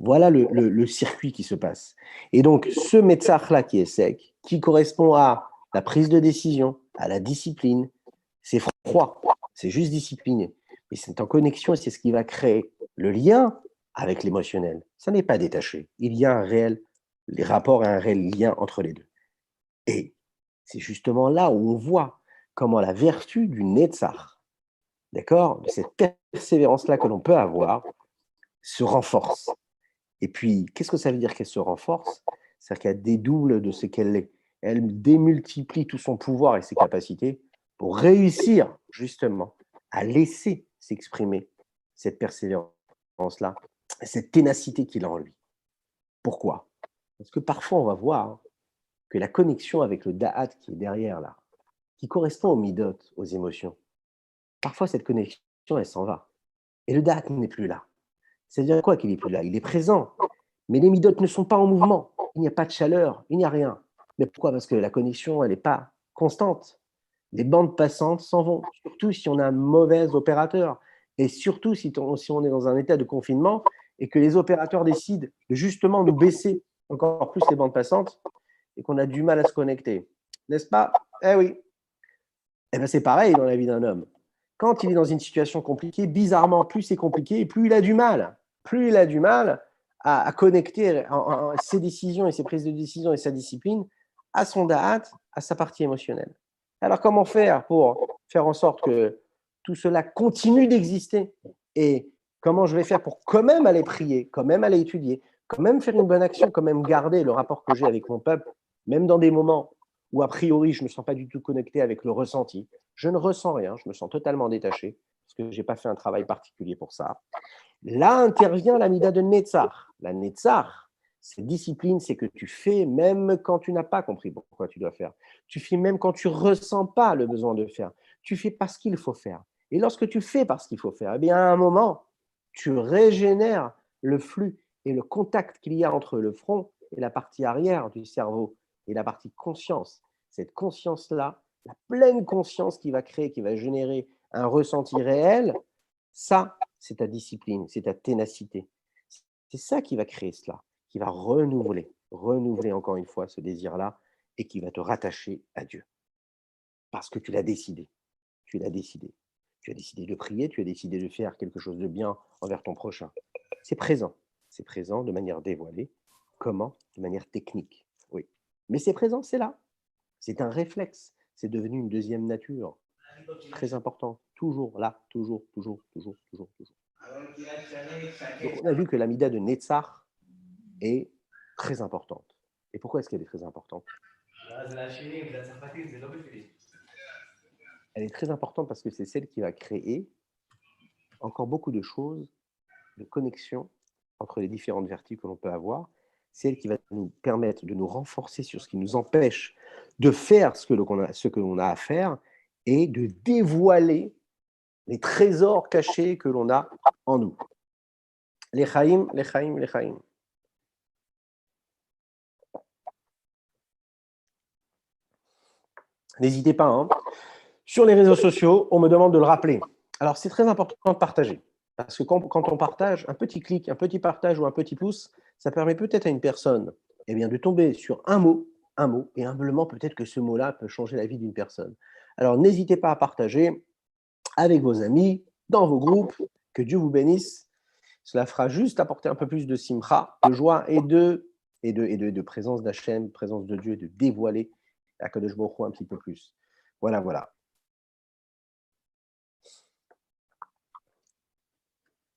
Voilà le circuit qui se passe. Et donc, ce Metzach-là qui est sec, qui correspond à la prise de décision, à la discipline, c'est froid, c'est juste discipliné. Mais c'est en connexion et c'est ce qui va créer le lien avec l'émotionnel. Ça n'est pas détaché. Il y a un réel rapport et un réel lien entre les deux. Et c'est justement là où on voit comment la vertu du Netzach, d'accord, de cette persévérance-là que l'on peut avoir, se renforce. Et puis, qu'est-ce que ça veut dire qu'elle se renforce? C'est-à-dire qu'elle dédouble de ce qu'elle est. Elle démultiplie tout son pouvoir et ses capacités pour réussir, justement, à laisser s'exprimer cette persévérance-là, cette ténacité qu'il a en lui. Pourquoi? Parce que parfois, on va voir que la connexion avec le da'at qui est derrière là, qui correspond aux midot, aux émotions, parfois cette connexion, elle s'en va. Et le da'at n'est plus là. C'est-à-dire quoi qu'il n'est plus là? Il est présent, mais les midot ne sont pas en mouvement. Il n'y a pas de chaleur, il n'y a rien. Mais pourquoi? Parce que la connexion, elle n'est pas constante. Les bandes passantes s'en vont, surtout si on a un mauvais opérateur. Et surtout si on est dans un état de confinement et que les opérateurs décident de justement nous baisser encore plus les bandes passantes et qu'on a du mal à se connecter. N'est-ce pas? Eh oui. Eh bien, c'est pareil dans la vie d'un homme. Quand il est dans une situation compliquée, bizarrement, plus c'est compliqué, plus il a du mal. Plus il a du mal à connecter ses décisions et ses prises de décision et sa discipline à son da'at, à sa partie émotionnelle. Alors, comment faire pour faire en sorte que tout cela continue d'exister et Comment je vais faire pour quand même aller prier, quand même aller étudier, quand même faire une bonne action, quand même garder le rapport que j'ai avec mon peuple, même dans des moments où a priori je ne me sens pas du tout connecté avec le ressenti. Je ne ressens rien, je me sens totalement détaché, parce que je n'ai pas fait un travail particulier pour ça. Là intervient la mida de Netzar. La Netzar, c'est discipline, c'est que tu fais même quand tu n'as pas compris pourquoi tu dois faire. Tu fais même quand tu ne ressens pas le besoin de faire. Tu fais parce qu'il faut faire. Et lorsque tu fais parce qu'il faut faire, eh bien à un moment, tu régénères le flux et le contact qu'il y a entre le front et la partie arrière du cerveau et la partie conscience. Cette conscience-là, la pleine conscience qui va créer, qui va générer un ressenti réel, ça, c'est ta discipline, c'est ta ténacité. C'est ça qui va créer cela, qui va renouveler encore une fois ce désir-là et qui va te rattacher à Dieu. Parce que tu l'as décidé. Tu l'as décidé. Tu as décidé de prier, tu as décidé de faire quelque chose de bien envers ton prochain. C'est présent. C'est présent de manière dévoilée. Comment? De manière technique. Oui. Mais c'est présent, c'est là. C'est un réflexe. C'est devenu une deuxième nature. Très important. Toujours là, toujours, toujours, toujours, toujours, toujours. Donc on a vu que l'amida de Netzach est très importante. Et pourquoi est-ce qu'elle est très importante? Elle est très importante parce que c'est celle qui va créer encore beaucoup de choses, de connexion entre les différentes vertus que l'on peut avoir. C'est elle qui va nous permettre de nous renforcer sur ce qui nous empêche de faire ce que l'on a à faire et de dévoiler les trésors cachés que l'on a en nous. Les chaim, les chaim, les chaim. N'hésitez pas, hein. Sur les réseaux sociaux, on me demande de le rappeler. Alors, c'est très important de partager. Parce que quand on partage, un petit clic, un petit partage ou un petit pouce, ça permet peut-être à une personne de tomber sur un mot, et humblement, peut-être que ce mot-là peut changer la vie d'une personne. Alors, n'hésitez pas à partager avec vos amis, dans vos groupes, que Dieu vous bénisse. Cela fera juste apporter un peu plus de simcha, de joie et de présence d'Hachem, présence de Dieu, et de dévoiler la Kadosh Baruch Hu un petit peu plus. Voilà, voilà.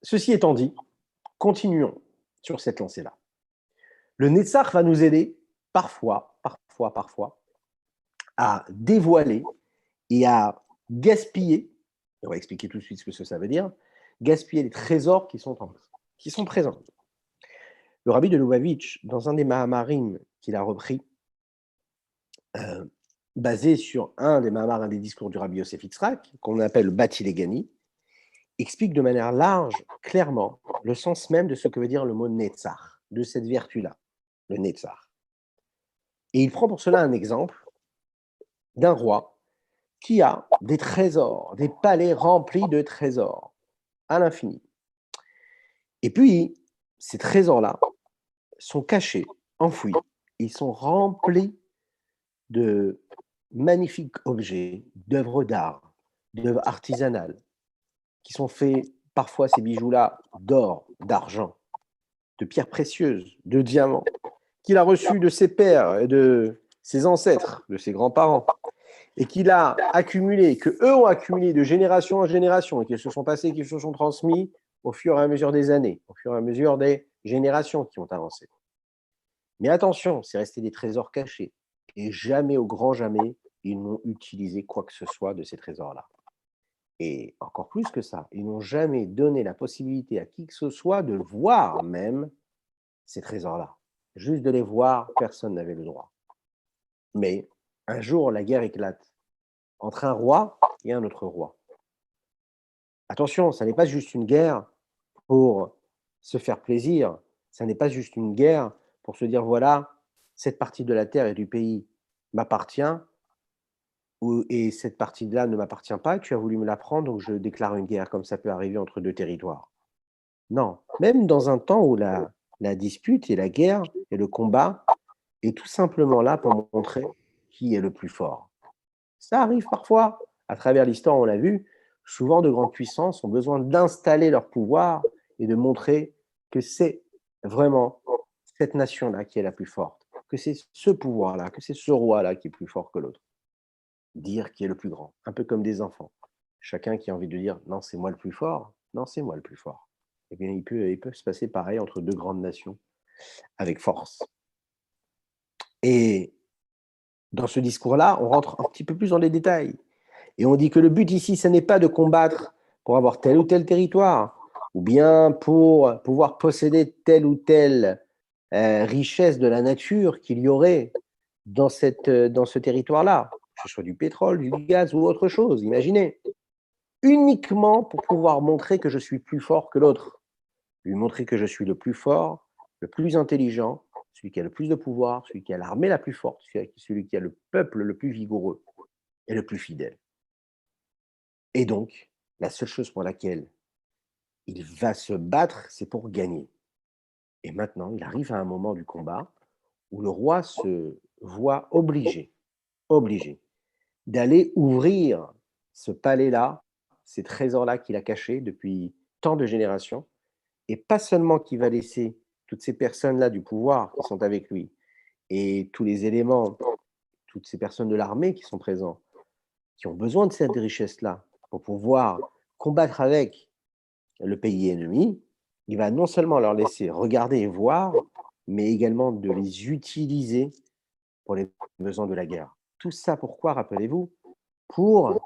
Ceci étant dit, continuons sur cette lancée-là. Le Netzach va nous aider parfois, à dévoiler et à gaspiller, on va expliquer tout de suite ce que ça veut dire, gaspiller les trésors qui sont présents. Le rabbi de Lubavitch, dans un des Mahamarim qu'il a repris, basé sur un des discours du rabbi Yosef Yitzhak, qu'on appelle Batilegani, explique de manière large, clairement, le sens même de ce que veut dire le mot Netzach, de cette vertu-là, le Netzach. Et il prend pour cela un exemple d'un roi qui a des trésors, des palais remplis de trésors, à l'infini. Et puis, ces trésors-là sont cachés, enfouis, ils sont remplis de magnifiques objets, d'œuvres d'art, d'œuvres artisanales, qui sont faits, parfois ces bijoux-là, d'or, d'argent, de pierres précieuses, de diamants, qu'il a reçus de ses pères et de ses ancêtres, de ses grands-parents, et qu'il a accumulé, que eux ont accumulé de génération en génération, et qu'ils se sont passés, qu'ils se sont transmis au fur et à mesure des années, au fur et à mesure des générations qui ont avancé. Mais attention, c'est resté des trésors cachés, et jamais, au grand jamais, ils n'ont utilisé quoi que ce soit de ces trésors-là. Et encore plus que ça, ils n'ont jamais donné la possibilité à qui que ce soit de voir même ces trésors-là. Juste de les voir, personne n'avait le droit. Mais un jour, la guerre éclate entre un roi et un autre roi. Attention, ça n'est pas juste une guerre pour se faire plaisir, ça n'est pas juste une guerre pour se dire, voilà, cette partie de la terre et du pays m'appartient, et cette partie-là ne m'appartient pas, et tu as voulu me la prendre, donc je déclare une guerre, comme ça peut arriver entre deux territoires. Non, même dans un temps où la dispute et la guerre et le combat est tout simplement là pour montrer qui est le plus fort. Ça arrive parfois, à travers l'histoire, on l'a vu, souvent de grandes puissances ont besoin d'installer leur pouvoir et de montrer que c'est vraiment cette nation-là qui est la plus forte, que c'est ce pouvoir-là, que c'est ce roi-là qui est plus fort que l'autre. Dire qui est le plus grand, un peu comme des enfants. Chacun qui a envie de dire non, c'est moi le plus fort, non, c'est moi le plus fort. eh bien, il peut se passer pareil entre deux grandes nations avec force. Et dans ce discours-là, on rentre un petit peu plus dans les détails. Et on dit que le but ici, ce n'est pas de combattre pour avoir tel ou tel territoire, ou bien pour pouvoir posséder telle ou telle richesse de la nature qu'il y aurait dans ce territoire-là, que ce soit du pétrole, du gaz ou autre chose, imaginez. Uniquement pour pouvoir montrer que je suis plus fort que l'autre. Lui montrer que je suis le plus fort, le plus intelligent, celui qui a le plus de pouvoir, celui qui a l'armée la plus forte, celui qui a le peuple le plus vigoureux et le plus fidèle. Et donc, la seule chose pour laquelle il va se battre, c'est pour gagner. Et maintenant, il arrive à un moment du combat où le roi se voit obligé d'aller ouvrir ce palais-là, ces trésors-là qu'il a cachés depuis tant de générations, et pas seulement qu'il va laisser toutes ces personnes-là du pouvoir qui sont avec lui, et tous les éléments, toutes ces personnes de l'armée qui sont présents, qui ont besoin de cette richesse-là pour pouvoir combattre avec le pays ennemi, il va non seulement leur laisser regarder et voir, mais également de les utiliser pour les besoins de la guerre. Tout ça pourquoi, rappelez-vous? Pour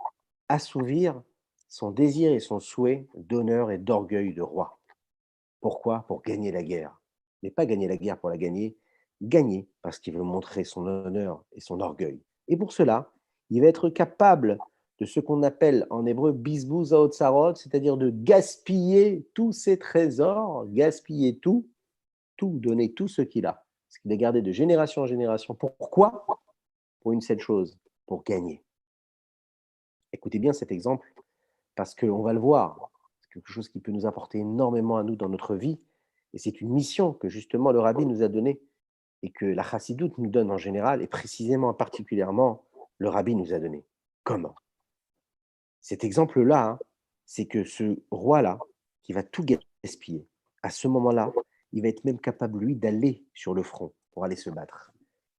assouvir son désir et son souhait d'honneur et d'orgueil de roi. Pourquoi? Pour gagner la guerre. Mais pas gagner la guerre pour la gagner, gagner parce qu'il veut montrer son honneur et son orgueil. Et pour cela, il va être capable de ce qu'on appelle en hébreu bisbouz haotzarot, c'est-à-dire de gaspiller tous ses trésors, gaspiller tout, donner tout ce qu'il a. Ce qu'il a gardé de génération en génération. Pourquoi? Pour une seule chose, pour gagner. Écoutez bien cet exemple, parce qu'on va le voir, c'est quelque chose qui peut nous apporter énormément à nous dans notre vie, et c'est une mission que justement le rabbi nous a donnée, et que la chassidoute nous donne en général, et précisément, particulièrement, le rabbi nous a donné. Comment? Cet exemple-là, hein, c'est que ce roi-là, qui va tout gaspiller, à ce moment-là, il va être même capable, lui, d'aller sur le front pour aller se battre.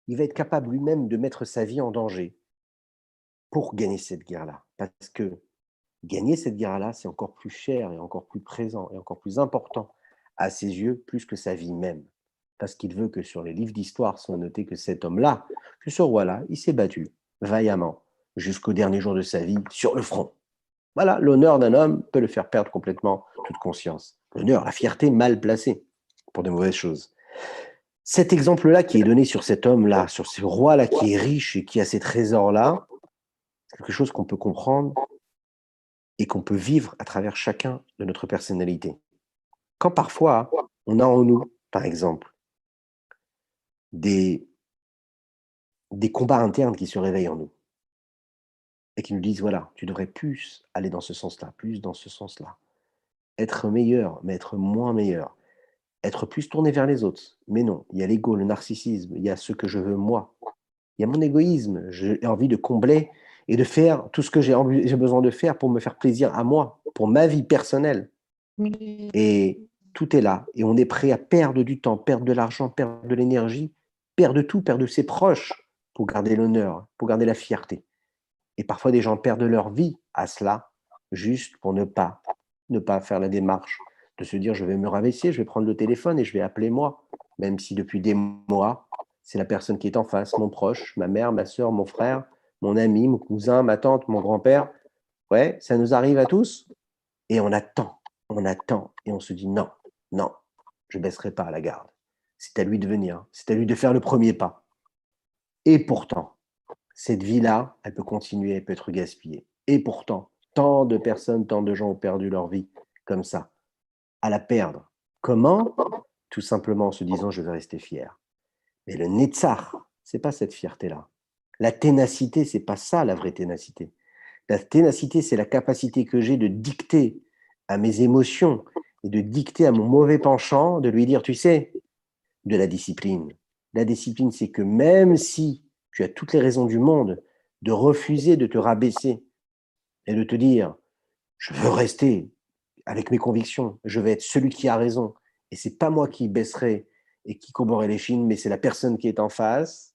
Il va être capable lui-même de mettre sa vie en danger pour gagner cette guerre-là. Parce que gagner cette guerre-là, c'est encore plus cher et encore plus présent et encore plus important à ses yeux, plus que sa vie même. Parce qu'il veut que sur les livres d'histoire soit noté que cet homme-là, que ce roi-là, il s'est battu vaillamment jusqu'au dernier jour de sa vie sur le front. Voilà, l'honneur d'un homme peut le faire perdre complètement toute conscience. L'honneur, la fierté mal placée pour de mauvaises choses. Cet exemple-là qui est donné sur cet homme-là, sur ce roi-là qui est riche et qui a ces trésors-là, c'est quelque chose qu'on peut comprendre et qu'on peut vivre à travers chacun de notre personnalité. Quand parfois, on a en nous, par exemple, des, des combats internes qui se réveillent en nous et qui nous disent, voilà, tu devrais plus aller dans ce sens-là, plus dans ce sens-là. Être meilleur, mais être moins meilleur. Être plus tourné vers les autres. Mais non, il y a l'ego, le narcissisme, il y a ce que je veux moi. Il y a mon égoïsme, j'ai envie de combler et de faire tout ce que j'ai besoin de faire pour me faire plaisir à moi, pour ma vie personnelle. Et tout est là. Et on est prêt à perdre du temps, perdre de l'argent, perdre de l'énergie, perdre tout, perdre ses proches pour garder l'honneur, pour garder la fierté. Et parfois, des gens perdent leur vie à cela, juste pour ne pas faire la démarche de se dire, je vais me rabaisser, je vais prendre le téléphone et je vais appeler moi, même si depuis des mois, c'est la personne qui est en face, mon proche, ma mère, ma soeur, mon frère, mon ami, mon cousin, ma tante, mon grand-père. Ouais, ça nous arrive à tous. Et on attend, et on se dit non, non, je ne baisserai pas à la garde. C'est à lui de venir, c'est à lui de faire le premier pas. Et pourtant, cette vie-là, elle peut continuer, elle peut être gaspillée. Et pourtant, tant de personnes, tant de gens ont perdu leur vie comme ça, à la perdre. Comment? Tout simplement en se disant je vais rester fier. Mais le Netzar, c'est pas cette fierté-là. La ténacité, c'est pas ça la vraie ténacité. La ténacité, c'est la capacité que j'ai de dicter à mes émotions et de dicter à mon mauvais penchant, de lui dire, tu sais, de la discipline. La discipline, c'est que même si tu as toutes les raisons du monde de refuser de te rabaisser et de te dire, je veux rester avec mes convictions, je vais être celui qui a raison, et c'est pas moi qui baisserai et qui courberai les chines, mais c'est la personne qui est en face,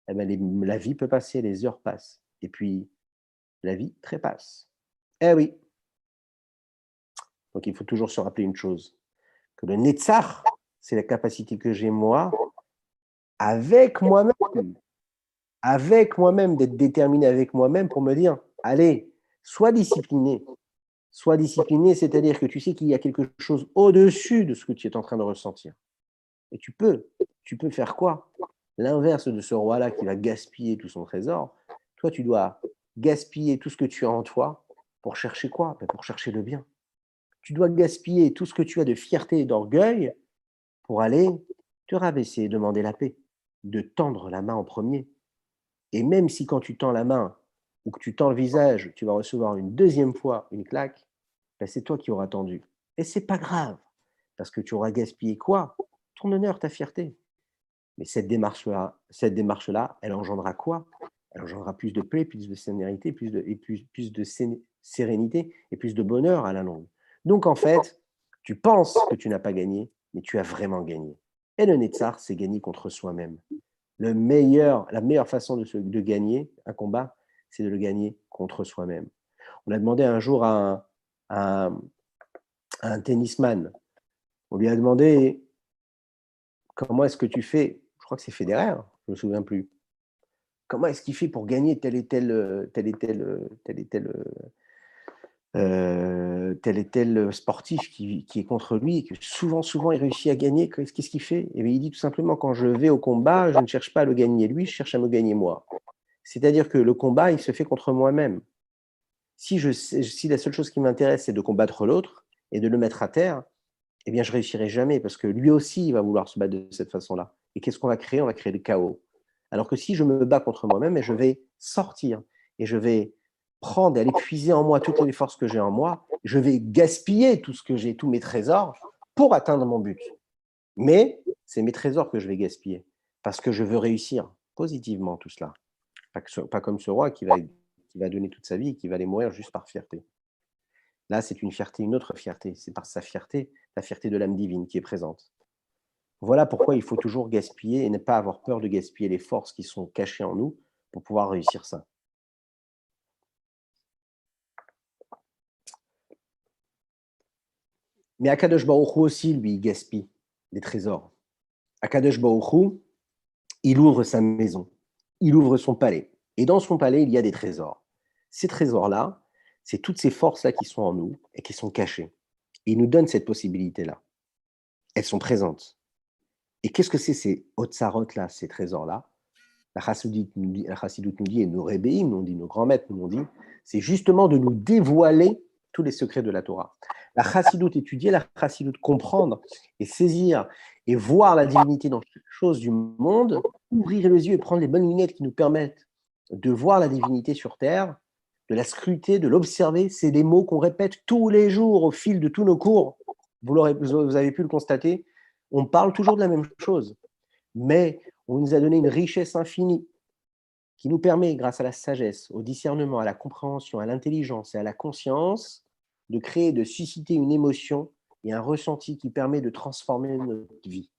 eh ben la vie peut passer, les heures passent, et puis la vie trépasse. Eh oui. Donc, il faut toujours se rappeler une chose, que le Netzach, c'est la capacité que j'ai moi, avec moi-même, d'être déterminé avec moi-même pour me dire, allez, sois discipliné. Sois discipliné, c'est-à-dire que tu sais qu'il y a quelque chose au-dessus de ce que tu es en train de ressentir. Et tu peux faire quoi? L'inverse de ce roi-là qui va gaspiller tout son trésor. Toi, tu dois gaspiller tout ce que tu as en toi pour chercher quoi? Ben, pour chercher le bien. Tu dois gaspiller tout ce que tu as de fierté et d'orgueil pour aller te rabaisser et demander la paix, de tendre la main en premier. Et même si quand tu tends la main ou que tu tends le visage, tu vas recevoir une deuxième fois une claque, ben c'est toi qui auras tendu. Et c'est pas grave, parce que tu auras gaspillé quoi? Ton honneur, ta fierté. Mais cette démarche-là, elle engendrera quoi? Elle engendrera plus de paix, plus de sérénité, sérénité et plus de bonheur à la longue. Donc en fait, tu penses que tu n'as pas gagné, mais tu as vraiment gagné. Et le Netzar, c'est gagner contre soi-même. La meilleure façon de gagner un combat, c'est de le gagner contre soi-même. On a demandé un jour à un tennisman, on lui a demandé comment est-ce que tu fais, je crois que c'est Federer, je ne me souviens plus, comment est-ce qu'il fait pour gagner tel et tel sportif qui est contre lui et que souvent il réussit à gagner, qu'est-ce qu'il fait? Et bien, il dit tout simplement, quand je vais au combat, je ne cherche pas à le gagner lui, je cherche à me gagner moi. C'est-à-dire que le combat, il se fait contre moi-même. Si la seule chose qui m'intéresse, c'est de combattre l'autre et de le mettre à terre, eh bien, je réussirai jamais parce que lui aussi, il va vouloir se battre de cette façon-là. Et qu'est-ce qu'on va créer? On va créer le chaos. Alors que si je me bats contre moi-même, je vais sortir et je vais prendre et aller puiser en moi toutes les forces que j'ai en moi. Je vais gaspiller tout ce que j'ai, tous mes trésors pour atteindre mon but. Mais c'est mes trésors que je vais gaspiller parce que je veux réussir positivement tout cela. Pas comme ce roi qui va donner toute sa vie et qui va aller mourir juste par fierté. Là, c'est une autre fierté. C'est par sa fierté, la fierté de l'âme divine qui est présente. Voilà pourquoi il faut toujours gaspiller et ne pas avoir peur de gaspiller les forces qui sont cachées en nous pour pouvoir réussir ça. Mais Akadosh Baruch Hu aussi, lui, il gaspille des trésors. Akadosh Baruch Hu, il ouvre sa maison, il ouvre son palais. Et dans son palais, il y a des trésors. Ces trésors-là, c'est toutes ces forces-là qui sont en nous et qui sont cachées. Et il nous donne cette possibilité-là. Elles sont présentes. Et qu'est-ce que c'est ces Otsarot-là, ces trésors-là? La Chassidoute nous dit, et nos Rébéim nous dit, nos grands maîtres nous ont dit, c'est justement de nous dévoiler tous les secrets de la Torah. La Chassidoute étudier, la Chassidoute comprendre et saisir et voir la divinité dans chaque chose du monde, ouvrir les yeux et prendre les bonnes lunettes qui nous permettent de voir la divinité sur terre, de la scruter, de l'observer. C'est des mots qu'on répète tous les jours au fil de tous nos cours. Vous avez pu le constater. On parle toujours de la même chose, mais on nous a donné une richesse infinie qui nous permet, grâce à la sagesse, au discernement, à la compréhension, à l'intelligence et à la conscience, de créer, de susciter une émotion et un ressenti qui permet de transformer notre vie.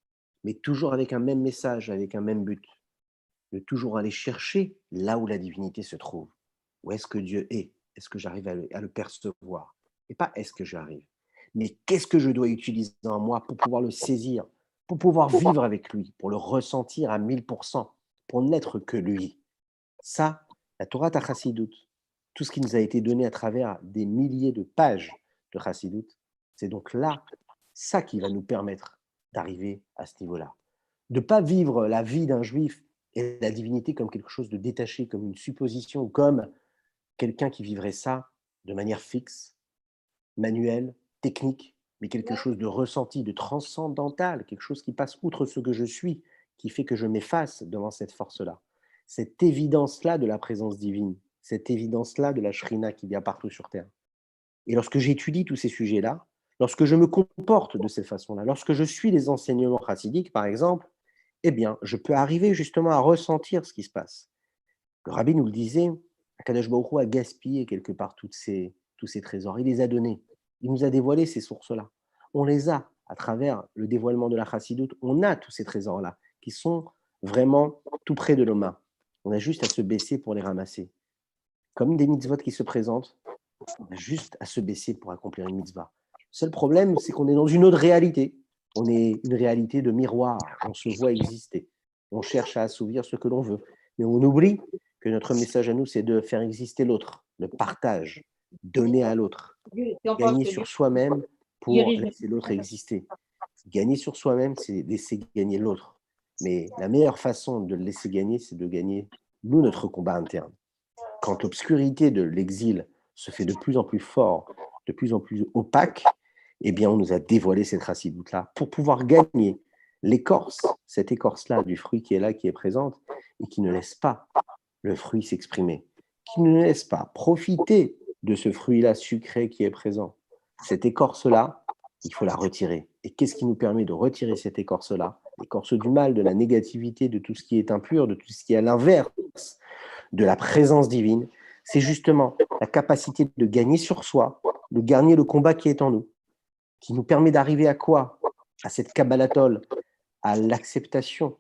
Mais toujours avec un même message, avec un même but. De toujours aller chercher là où la divinité se trouve. Où est-ce que Dieu est? Est-ce que j'arrive à le percevoir? Et pas est-ce que j'arrive? Mais qu'est-ce que je dois utiliser en moi pour pouvoir le saisir, pour pouvoir vivre avec lui, pour le ressentir à 1000%, pour n'être que lui? Ça, la Torah Chassidoute, tout ce qui nous a été donné à travers des milliers de pages de Chassidoute, c'est donc là, ça qui va nous permettre d'arriver à ce niveau-là. De ne pas vivre la vie d'un juif et la divinité comme quelque chose de détaché, comme une supposition, comme quelqu'un qui vivrait ça de manière fixe, manuelle, technique, mais quelque chose de ressenti, de transcendantal, quelque chose qui passe outre ce que je suis, qui fait que je m'efface devant cette force-là. Cette évidence-là de la présence divine, cette évidence-là de la Shrina qui vient partout sur Terre. Et lorsque j'étudie tous ces sujets-là, lorsque je me comporte de cette façon-là, lorsque je suis les enseignements chassidiques, par exemple, eh bien, je peux arriver justement à ressentir ce qui se passe. Le rabbi nous le disait, Akadosh Baruch Hu a gaspillé quelque part tous ces trésors. Il les a donnés. Il nous a dévoilé ces sources-là. On les a à travers le dévoilement de la chassidoute. On a tous ces trésors-là qui sont vraiment tout près de nos mains. On a juste à se baisser pour les ramasser. Comme des mitzvot qui se présentent, on a juste à se baisser pour accomplir une mitzvah. Le seul problème, c'est qu'on est dans une autre réalité. On est une réalité de miroir. On se voit exister. On cherche à assouvir ce que l'on veut. Mais on oublie que notre message à nous, c'est de faire exister l'autre, le partage, donner à l'autre, gagner sur soi-même pour laisser l'autre exister. Gagner sur soi-même, c'est laisser gagner l'autre. Mais la meilleure façon de le laisser gagner, c'est de gagner, nous, notre combat interne. Quand l'obscurité de l'exil se fait de plus en plus fort, de plus en plus opaque, eh bien, on nous a dévoilé cette racidoute-là pour pouvoir gagner l'écorce, cette écorce-là du fruit qui est là, qui est présente, et qui ne laisse pas le fruit s'exprimer, qui ne laisse pas profiter de ce fruit-là sucré qui est présent. Cette écorce-là, il faut la retirer. Et qu'est-ce qui nous permet de retirer cette écorce-là? L'écorce du mal, de la négativité, de tout ce qui est impur, de tout ce qui est à l'inverse de la présence divine. C'est justement la capacité de gagner sur soi, de gagner le combat qui est en nous, qui nous permet d'arriver à quoi? À cette kabbalatol, à l'acceptation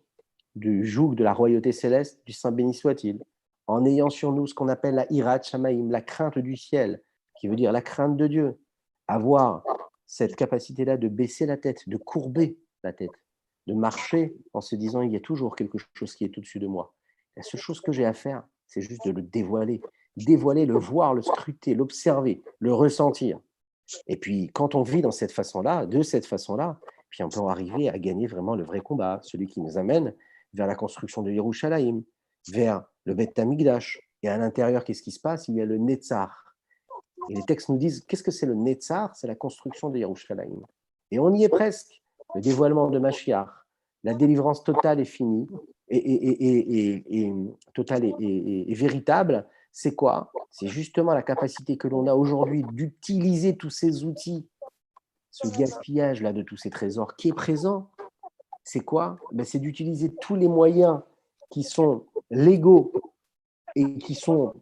du joug de la royauté céleste, du Saint béni soit-il, en ayant sur nous ce qu'on appelle la hirat shamaim, la crainte du ciel, qui veut dire la crainte de Dieu. Avoir cette capacité-là de baisser la tête, de courber la tête, de marcher en se disant il y a toujours quelque chose qui est au-dessus de moi. La seule chose que j'ai à faire, c'est juste de le dévoiler. Dévoiler, le voir, le scruter, l'observer, le ressentir. Et puis, quand on vit dans cette façon-là, de cette façon-là, puis on peut arriver à gagner vraiment le vrai combat, celui qui nous amène vers la construction de Yerushalayim, vers le Beth Hamikdash. Et à l'intérieur, qu'est-ce qui se passe? Il y a le Netzar. Et les textes nous disent, qu'est-ce que c'est le Netzar? C'est la construction de Yerushalayim. Et on y est presque. Le dévoilement de Mashiach, la délivrance totale et finie, et totale et véritable, c'est quoi? C'est justement la capacité que l'on a aujourd'hui d'utiliser tous ces outils, ce gaspillage-là de tous ces trésors qui est présent. C'est quoi? Ben, c'est d'utiliser tous les moyens qui sont légaux et qui sont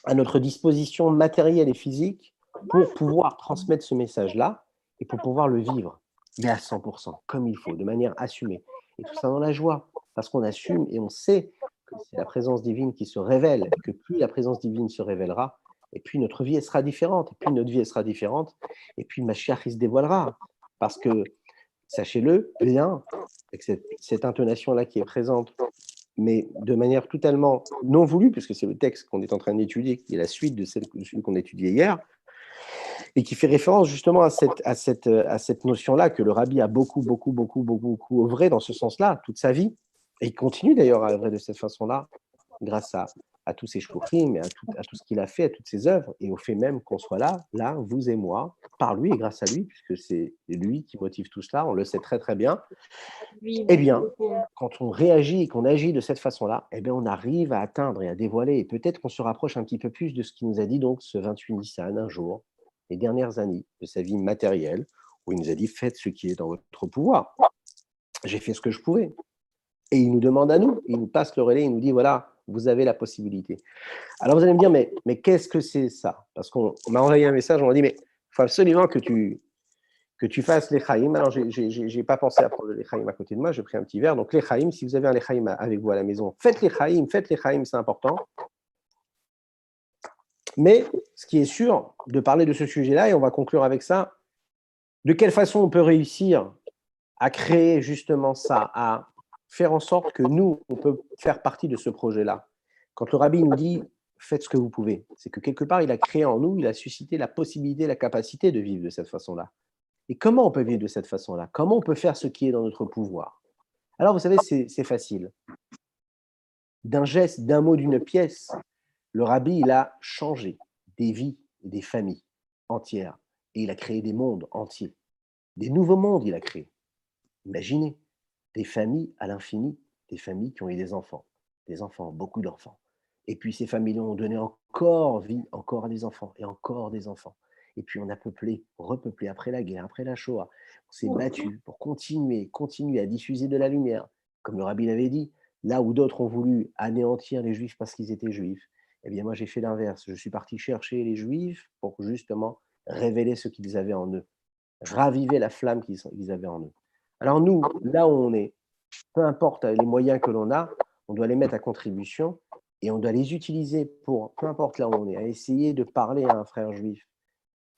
à notre disposition matérielle et physique pour pouvoir transmettre ce message-là et pour pouvoir le vivre, mais à 100%, comme il faut, de manière assumée. Et tout ça dans la joie, parce qu'on assume et on sait que c'est la présence divine qui se révèle, et que plus la présence divine se révélera, et puis notre vie elle sera différente, et puis notre vie elle sera différente, et puis Mashiach il se dévoilera. Parce que, sachez-le bien, avec cette intonation-là qui est présente, mais de manière totalement non voulue, puisque c'est le texte qu'on est en train d'étudier, qui est la suite de celui qu'on a étudié hier, et qui fait référence justement à cette notion-là que le rabbi a beaucoup œuvré dans ce sens-là, toute sa vie, et il continue d'ailleurs à œuvrer de cette façon-là, grâce à tous ses shluchim, et à tout ce qu'il a fait, à toutes ses œuvres, et au fait même qu'on soit là, vous et moi, par lui et grâce à lui, puisque c'est lui qui motive tout cela, on le sait très très bien. Eh bien, quand on réagit et qu'on agit de cette façon-là, eh bien, on arrive à atteindre et à dévoiler, et peut-être qu'on se rapproche un petit peu plus de ce qu'il nous a dit donc ce 28 Nissan, un jour, les dernières années de sa vie matérielle, où il nous a dit « faites ce qui est dans votre pouvoir ». J'ai fait ce que je pouvais. Et il nous demande à nous, il nous passe le relais, il nous dit « voilà, vous avez la possibilité ». Alors vous allez me dire « mais qu'est-ce que c'est ça ?» Parce qu'on m'a envoyé un message, on m'a dit « mais il faut absolument que tu fasses l'Echaïm ». Alors, je n'ai pas pensé à prendre l'Echaïm à côté de moi, j'ai pris un petit verre. Donc, l'Echaïm, si vous avez un l'Echaïm avec vous à la maison, faites l'Echaïm, c'est important. Mais ce qui est sûr, de parler de ce sujet-là, et on va conclure avec ça, de quelle façon on peut réussir à créer justement ça, à faire en sorte que nous, on peut faire partie de ce projet-là. Quand le rabbi nous dit « faites ce que vous pouvez », c'est que quelque part, il a créé en nous, il a suscité la possibilité, la capacité de vivre de cette façon-là. Et comment on peut vivre de cette façon-là? Comment on peut faire ce qui est dans notre pouvoir? Alors, vous savez, c'est facile. D'un geste, d'un mot, d'une pièce, le rabbi, il a changé des vies et des familles entières. Et il a créé des mondes entiers. Des nouveaux mondes, il a créé. Imaginez, des familles à l'infini, des familles qui ont eu des enfants, beaucoup d'enfants. Et puis ces familles ont donné encore vie, encore à des enfants, et encore des enfants. Et puis on a peuplé, repeuplé après la guerre, après la Shoah. On s'est battu pour continuer à diffuser de la lumière. Comme le rabbi l'avait dit, là où d'autres ont voulu anéantir les juifs parce qu'ils étaient juifs, eh bien moi j'ai fait l'inverse. Je suis parti chercher les juifs pour justement révéler ce qu'ils avaient en eux, raviver la flamme qu'ils avaient en eux. Alors nous, là où on est, peu importe les moyens que l'on a, on doit les mettre à contribution et on doit les utiliser pour, peu importe là où on est, à essayer de parler à un frère juif,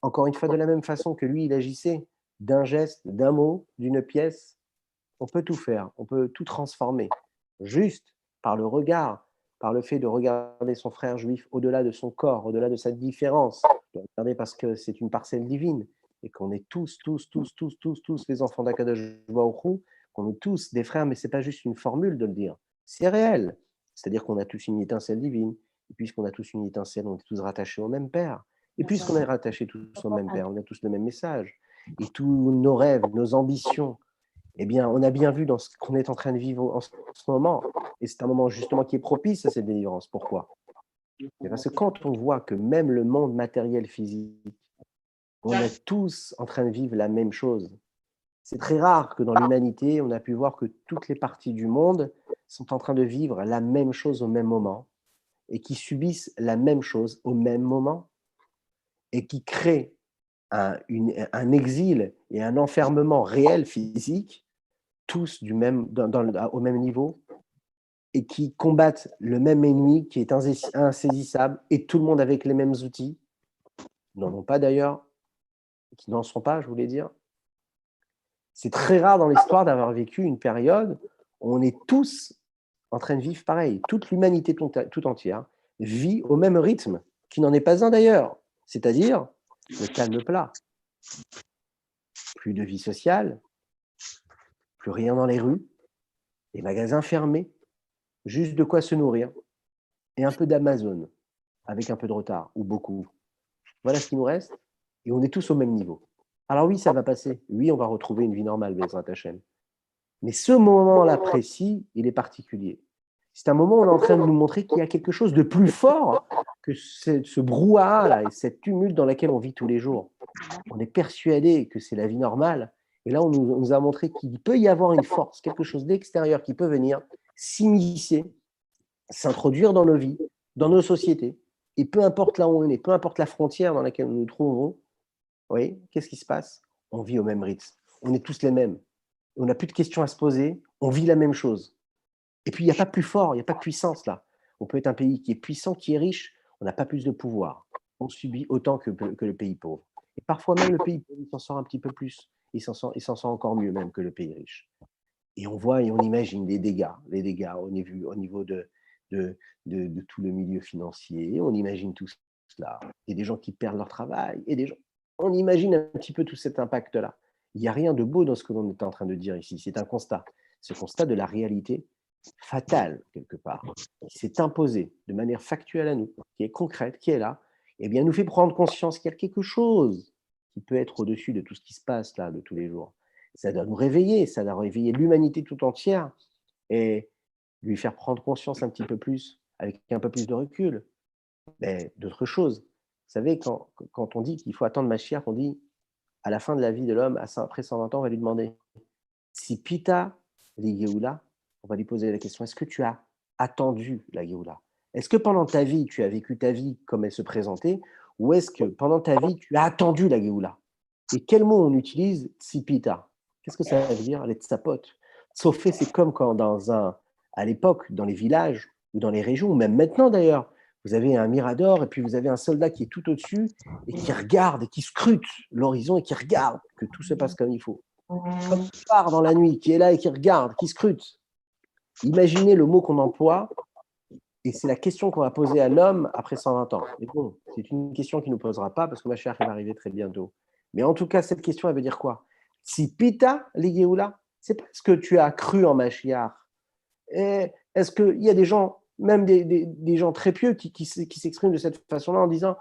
encore une fois, de la même façon que lui, il agissait, d'un geste, d'un mot, d'une pièce, on peut tout faire, on peut tout transformer, juste par le regard, par le fait de regarder son frère juif au-delà de son corps, au-delà de sa différence, de regarder parce que c'est une parcelle divine et qu'on est tous les enfants d'Akadosh Baruch Hu, qu'on est tous des frères, mais c'est pas juste une formule de le dire, c'est réel. C'est-à-dire qu'on a tous une étincelle divine, et puisqu'on a tous une étincelle, on est tous rattachés au même Père. Et puisqu'on est rattachés tous au même Père, on a tous le même message. Et tous nos rêves, nos ambitions, eh bien, on a bien vu dans ce qu'on est en train de vivre en ce moment, et c'est un moment justement qui est propice à cette délivrance. Pourquoi? C'est parce que quand on voit que même le monde matériel physique, on est tous en train de vivre la même chose. C'est très rare que dans l'humanité, on a pu voir que toutes les parties du monde sont en train de vivre la même chose au même moment et qui subissent la même chose au même moment et qui créent un exil et un enfermement réel physique, tous au même niveau, et qui combattent le même ennemi qui est insaisissable, et tout le monde avec les mêmes outils, n'en ont pas d'ailleurs, qui n'en sont pas, je voulais dire. C'est très rare dans l'histoire d'avoir vécu une période où on est tous en train de vivre pareil. Toute l'humanité tout entière vit au même rythme, qui n'en est pas un d'ailleurs, c'est-à-dire le calme plat. Plus de vie sociale, plus rien dans les rues, les magasins fermés, juste de quoi se nourrir, et un peu d'Amazon, avec un peu de retard, ou beaucoup. Voilà ce qui nous reste, et on est tous au même niveau. Alors oui, ça va passer. Oui, on va retrouver une vie normale, Bezrat Hachem. Mais ce moment-là précis, il est particulier. C'est un moment où on est en train de nous montrer qu'il y a quelque chose de plus fort que ce brouhaha-là et cette tumulte dans laquelle on vit tous les jours. On est persuadé que c'est la vie normale. Et là, on nous a montré qu'il peut y avoir une force, quelque chose d'extérieur qui peut venir s'immiscer, s'introduire dans nos vies, dans nos sociétés. Et peu importe là où on est, peu importe la frontière dans laquelle nous nous trouvons, oui, qu'est-ce qui se passe? On vit au même rythme. On est tous les mêmes. On n'a plus de questions à se poser. On vit la même chose. Et puis, il n'y a pas plus fort, il n'y a pas de puissance là. On peut être un pays qui est puissant, qui est riche, on n'a pas plus de pouvoir. On subit autant que le pays pauvre. Et parfois même le pays pauvre, il s'en sort un petit peu plus. Il s'en sort encore mieux même que le pays riche. Et on voit et on imagine les dégâts au niveau de tout le milieu financier. On imagine tout cela. Et des gens qui perdent leur travail. Et des gens... On imagine un petit peu tout cet impact-là. Il n'y a rien de beau dans ce que l'on est en train de dire ici. C'est un constat. Ce constat de la réalité fatale, quelque part, qui s'est imposée de manière factuelle à nous, qui est concrète, qui est là, eh bien, nous fait prendre conscience qu'il y a quelque chose qui peut être au-dessus de tout ce qui se passe là, de tous les jours. Ça doit nous réveiller, ça doit réveiller l'humanité tout entière et lui faire prendre conscience un petit peu plus, avec un peu plus de recul, d'autres choses. Vous savez, quand on dit qu'il faut attendre Mashiach, on dit à la fin de la vie de l'homme, après 120 ans, on va lui demander si Pita li Géoula, on va lui poser la question, est-ce que tu as attendu la Géoula? Est-ce que pendant ta vie, tu as vécu ta vie comme elle se présentait, ou est-ce que pendant ta vie, tu as attendu la Géoula? Et quel mot on utilise, Tsipita? Qu'est-ce que ça veut dire, les tsapotes? Sauf c'est comme quand à l'époque, dans les villages ou dans les régions, ou même maintenant d'ailleurs, vous avez un mirador et puis vous avez un soldat qui est tout au-dessus et qui regarde et qui scrute l'horizon et qui regarde que tout se passe comme il faut. Comme un phare dans la nuit, qui est là et qui regarde, qui scrute. Imaginez le mot qu'on emploie, et c'est la question qu'on va poser à l'homme après 120 ans. Mais bon, c'est une question qu'il ne nous posera pas parce que Mashiach va arriver très bientôt. Mais en tout cas, cette question, elle veut dire quoi? Si Pita li Géoula, c'est parce que tu as cru en Mashiach. Est-ce qu'il y a des gens, même des gens très pieux, qui s'expriment de cette façon-là en disant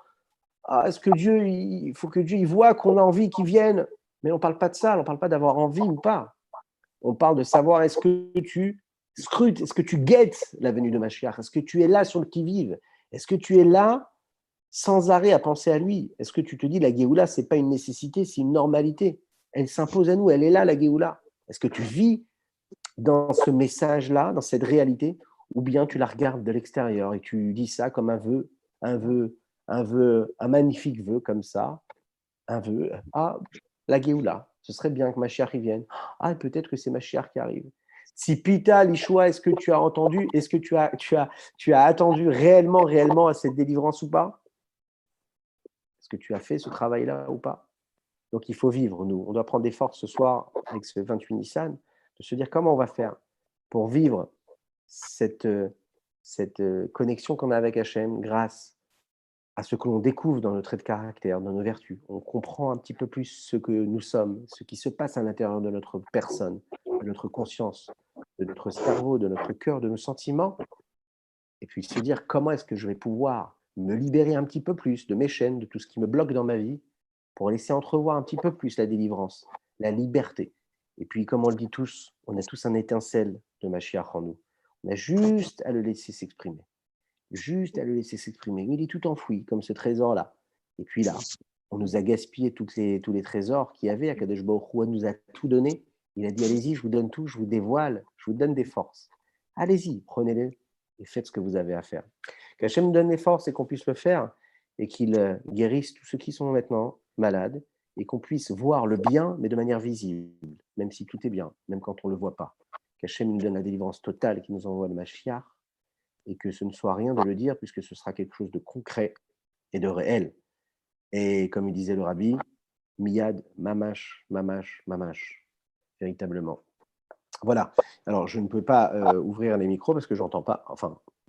est-ce que Dieu, il faut que Dieu il voit qu'on a envie qu'il vienne? Mais on ne parle pas de ça, on ne parle pas d'avoir envie ou pas. On parle de savoir est-ce que tu scrutes, est-ce que tu guettes la venue de Mashiach? Est-ce que tu es là sur le qui-vive? Est-ce que tu es là sans arrêt à penser à lui? Est-ce que tu te dis la Géoula, ce n'est pas une nécessité, c'est une normalité? Elle s'impose à nous, elle est là la Géoula. Est-ce que tu vis dans ce message-là, dans cette réalité, ou bien tu la regardes de l'extérieur et tu dis ça comme un magnifique vœu comme ça, un vœu, la Géoula, ce serait bien que Mashiach y vienne. Peut-être que c'est Mashiach qui arrive. Si Pita, l'Ishua, est-ce que tu as entendu, est-ce que tu as attendu réellement à cette délivrance ou pas? Est-ce que tu as fait ce travail-là ou pas? Donc il faut vivre, nous. On doit prendre des forces ce soir avec ce 28 Nissan, de se dire comment on va faire pour vivre cette, connexion qu'on a avec Hachem grâce à ce que l'on découvre dans nos traits de caractère, dans nos vertus. On comprend un petit peu plus ce que nous sommes, ce qui se passe à l'intérieur de notre personne, de notre conscience, de notre cerveau, de notre cœur, de nos sentiments. Et puis se dire comment est-ce que je vais pouvoir me libérer un petit peu plus de mes chaînes, de tout ce qui me bloque dans ma vie, pour laisser entrevoir un petit peu plus la délivrance, la liberté. Et puis, comme on le dit tous, on a tous un étincelle de Mashiach en nous. On a juste à le laisser s'exprimer. Juste à le laisser s'exprimer. Il est tout enfoui, comme ce trésor-là. Et puis là, on nous a gaspillé tous les trésors qu'il y avait. Akadosh Baruch Hu nous a tout donné. Il a dit, allez-y, je vous donne tout, je vous dévoile, je vous donne des forces. Allez-y, prenez-les et faites ce que vous avez à faire. Qu'Hachem nous donne les forces et qu'on puisse le faire, et qu'il guérisse tous ceux qui sont maintenant malades, et qu'on puisse voir le bien, mais de manière visible, même si tout est bien, même quand on ne le voit pas. Qu'Hachem nous donne la délivrance totale, qui nous envoie le Mashiach, et que ce ne soit rien de le dire, puisque ce sera quelque chose de concret et de réel. Et comme il disait le rabbi, miyad, mamash, mamash, mamash, véritablement. Voilà. Alors, je ne peux pas ouvrir les micros parce que j'entends pas. Enfin,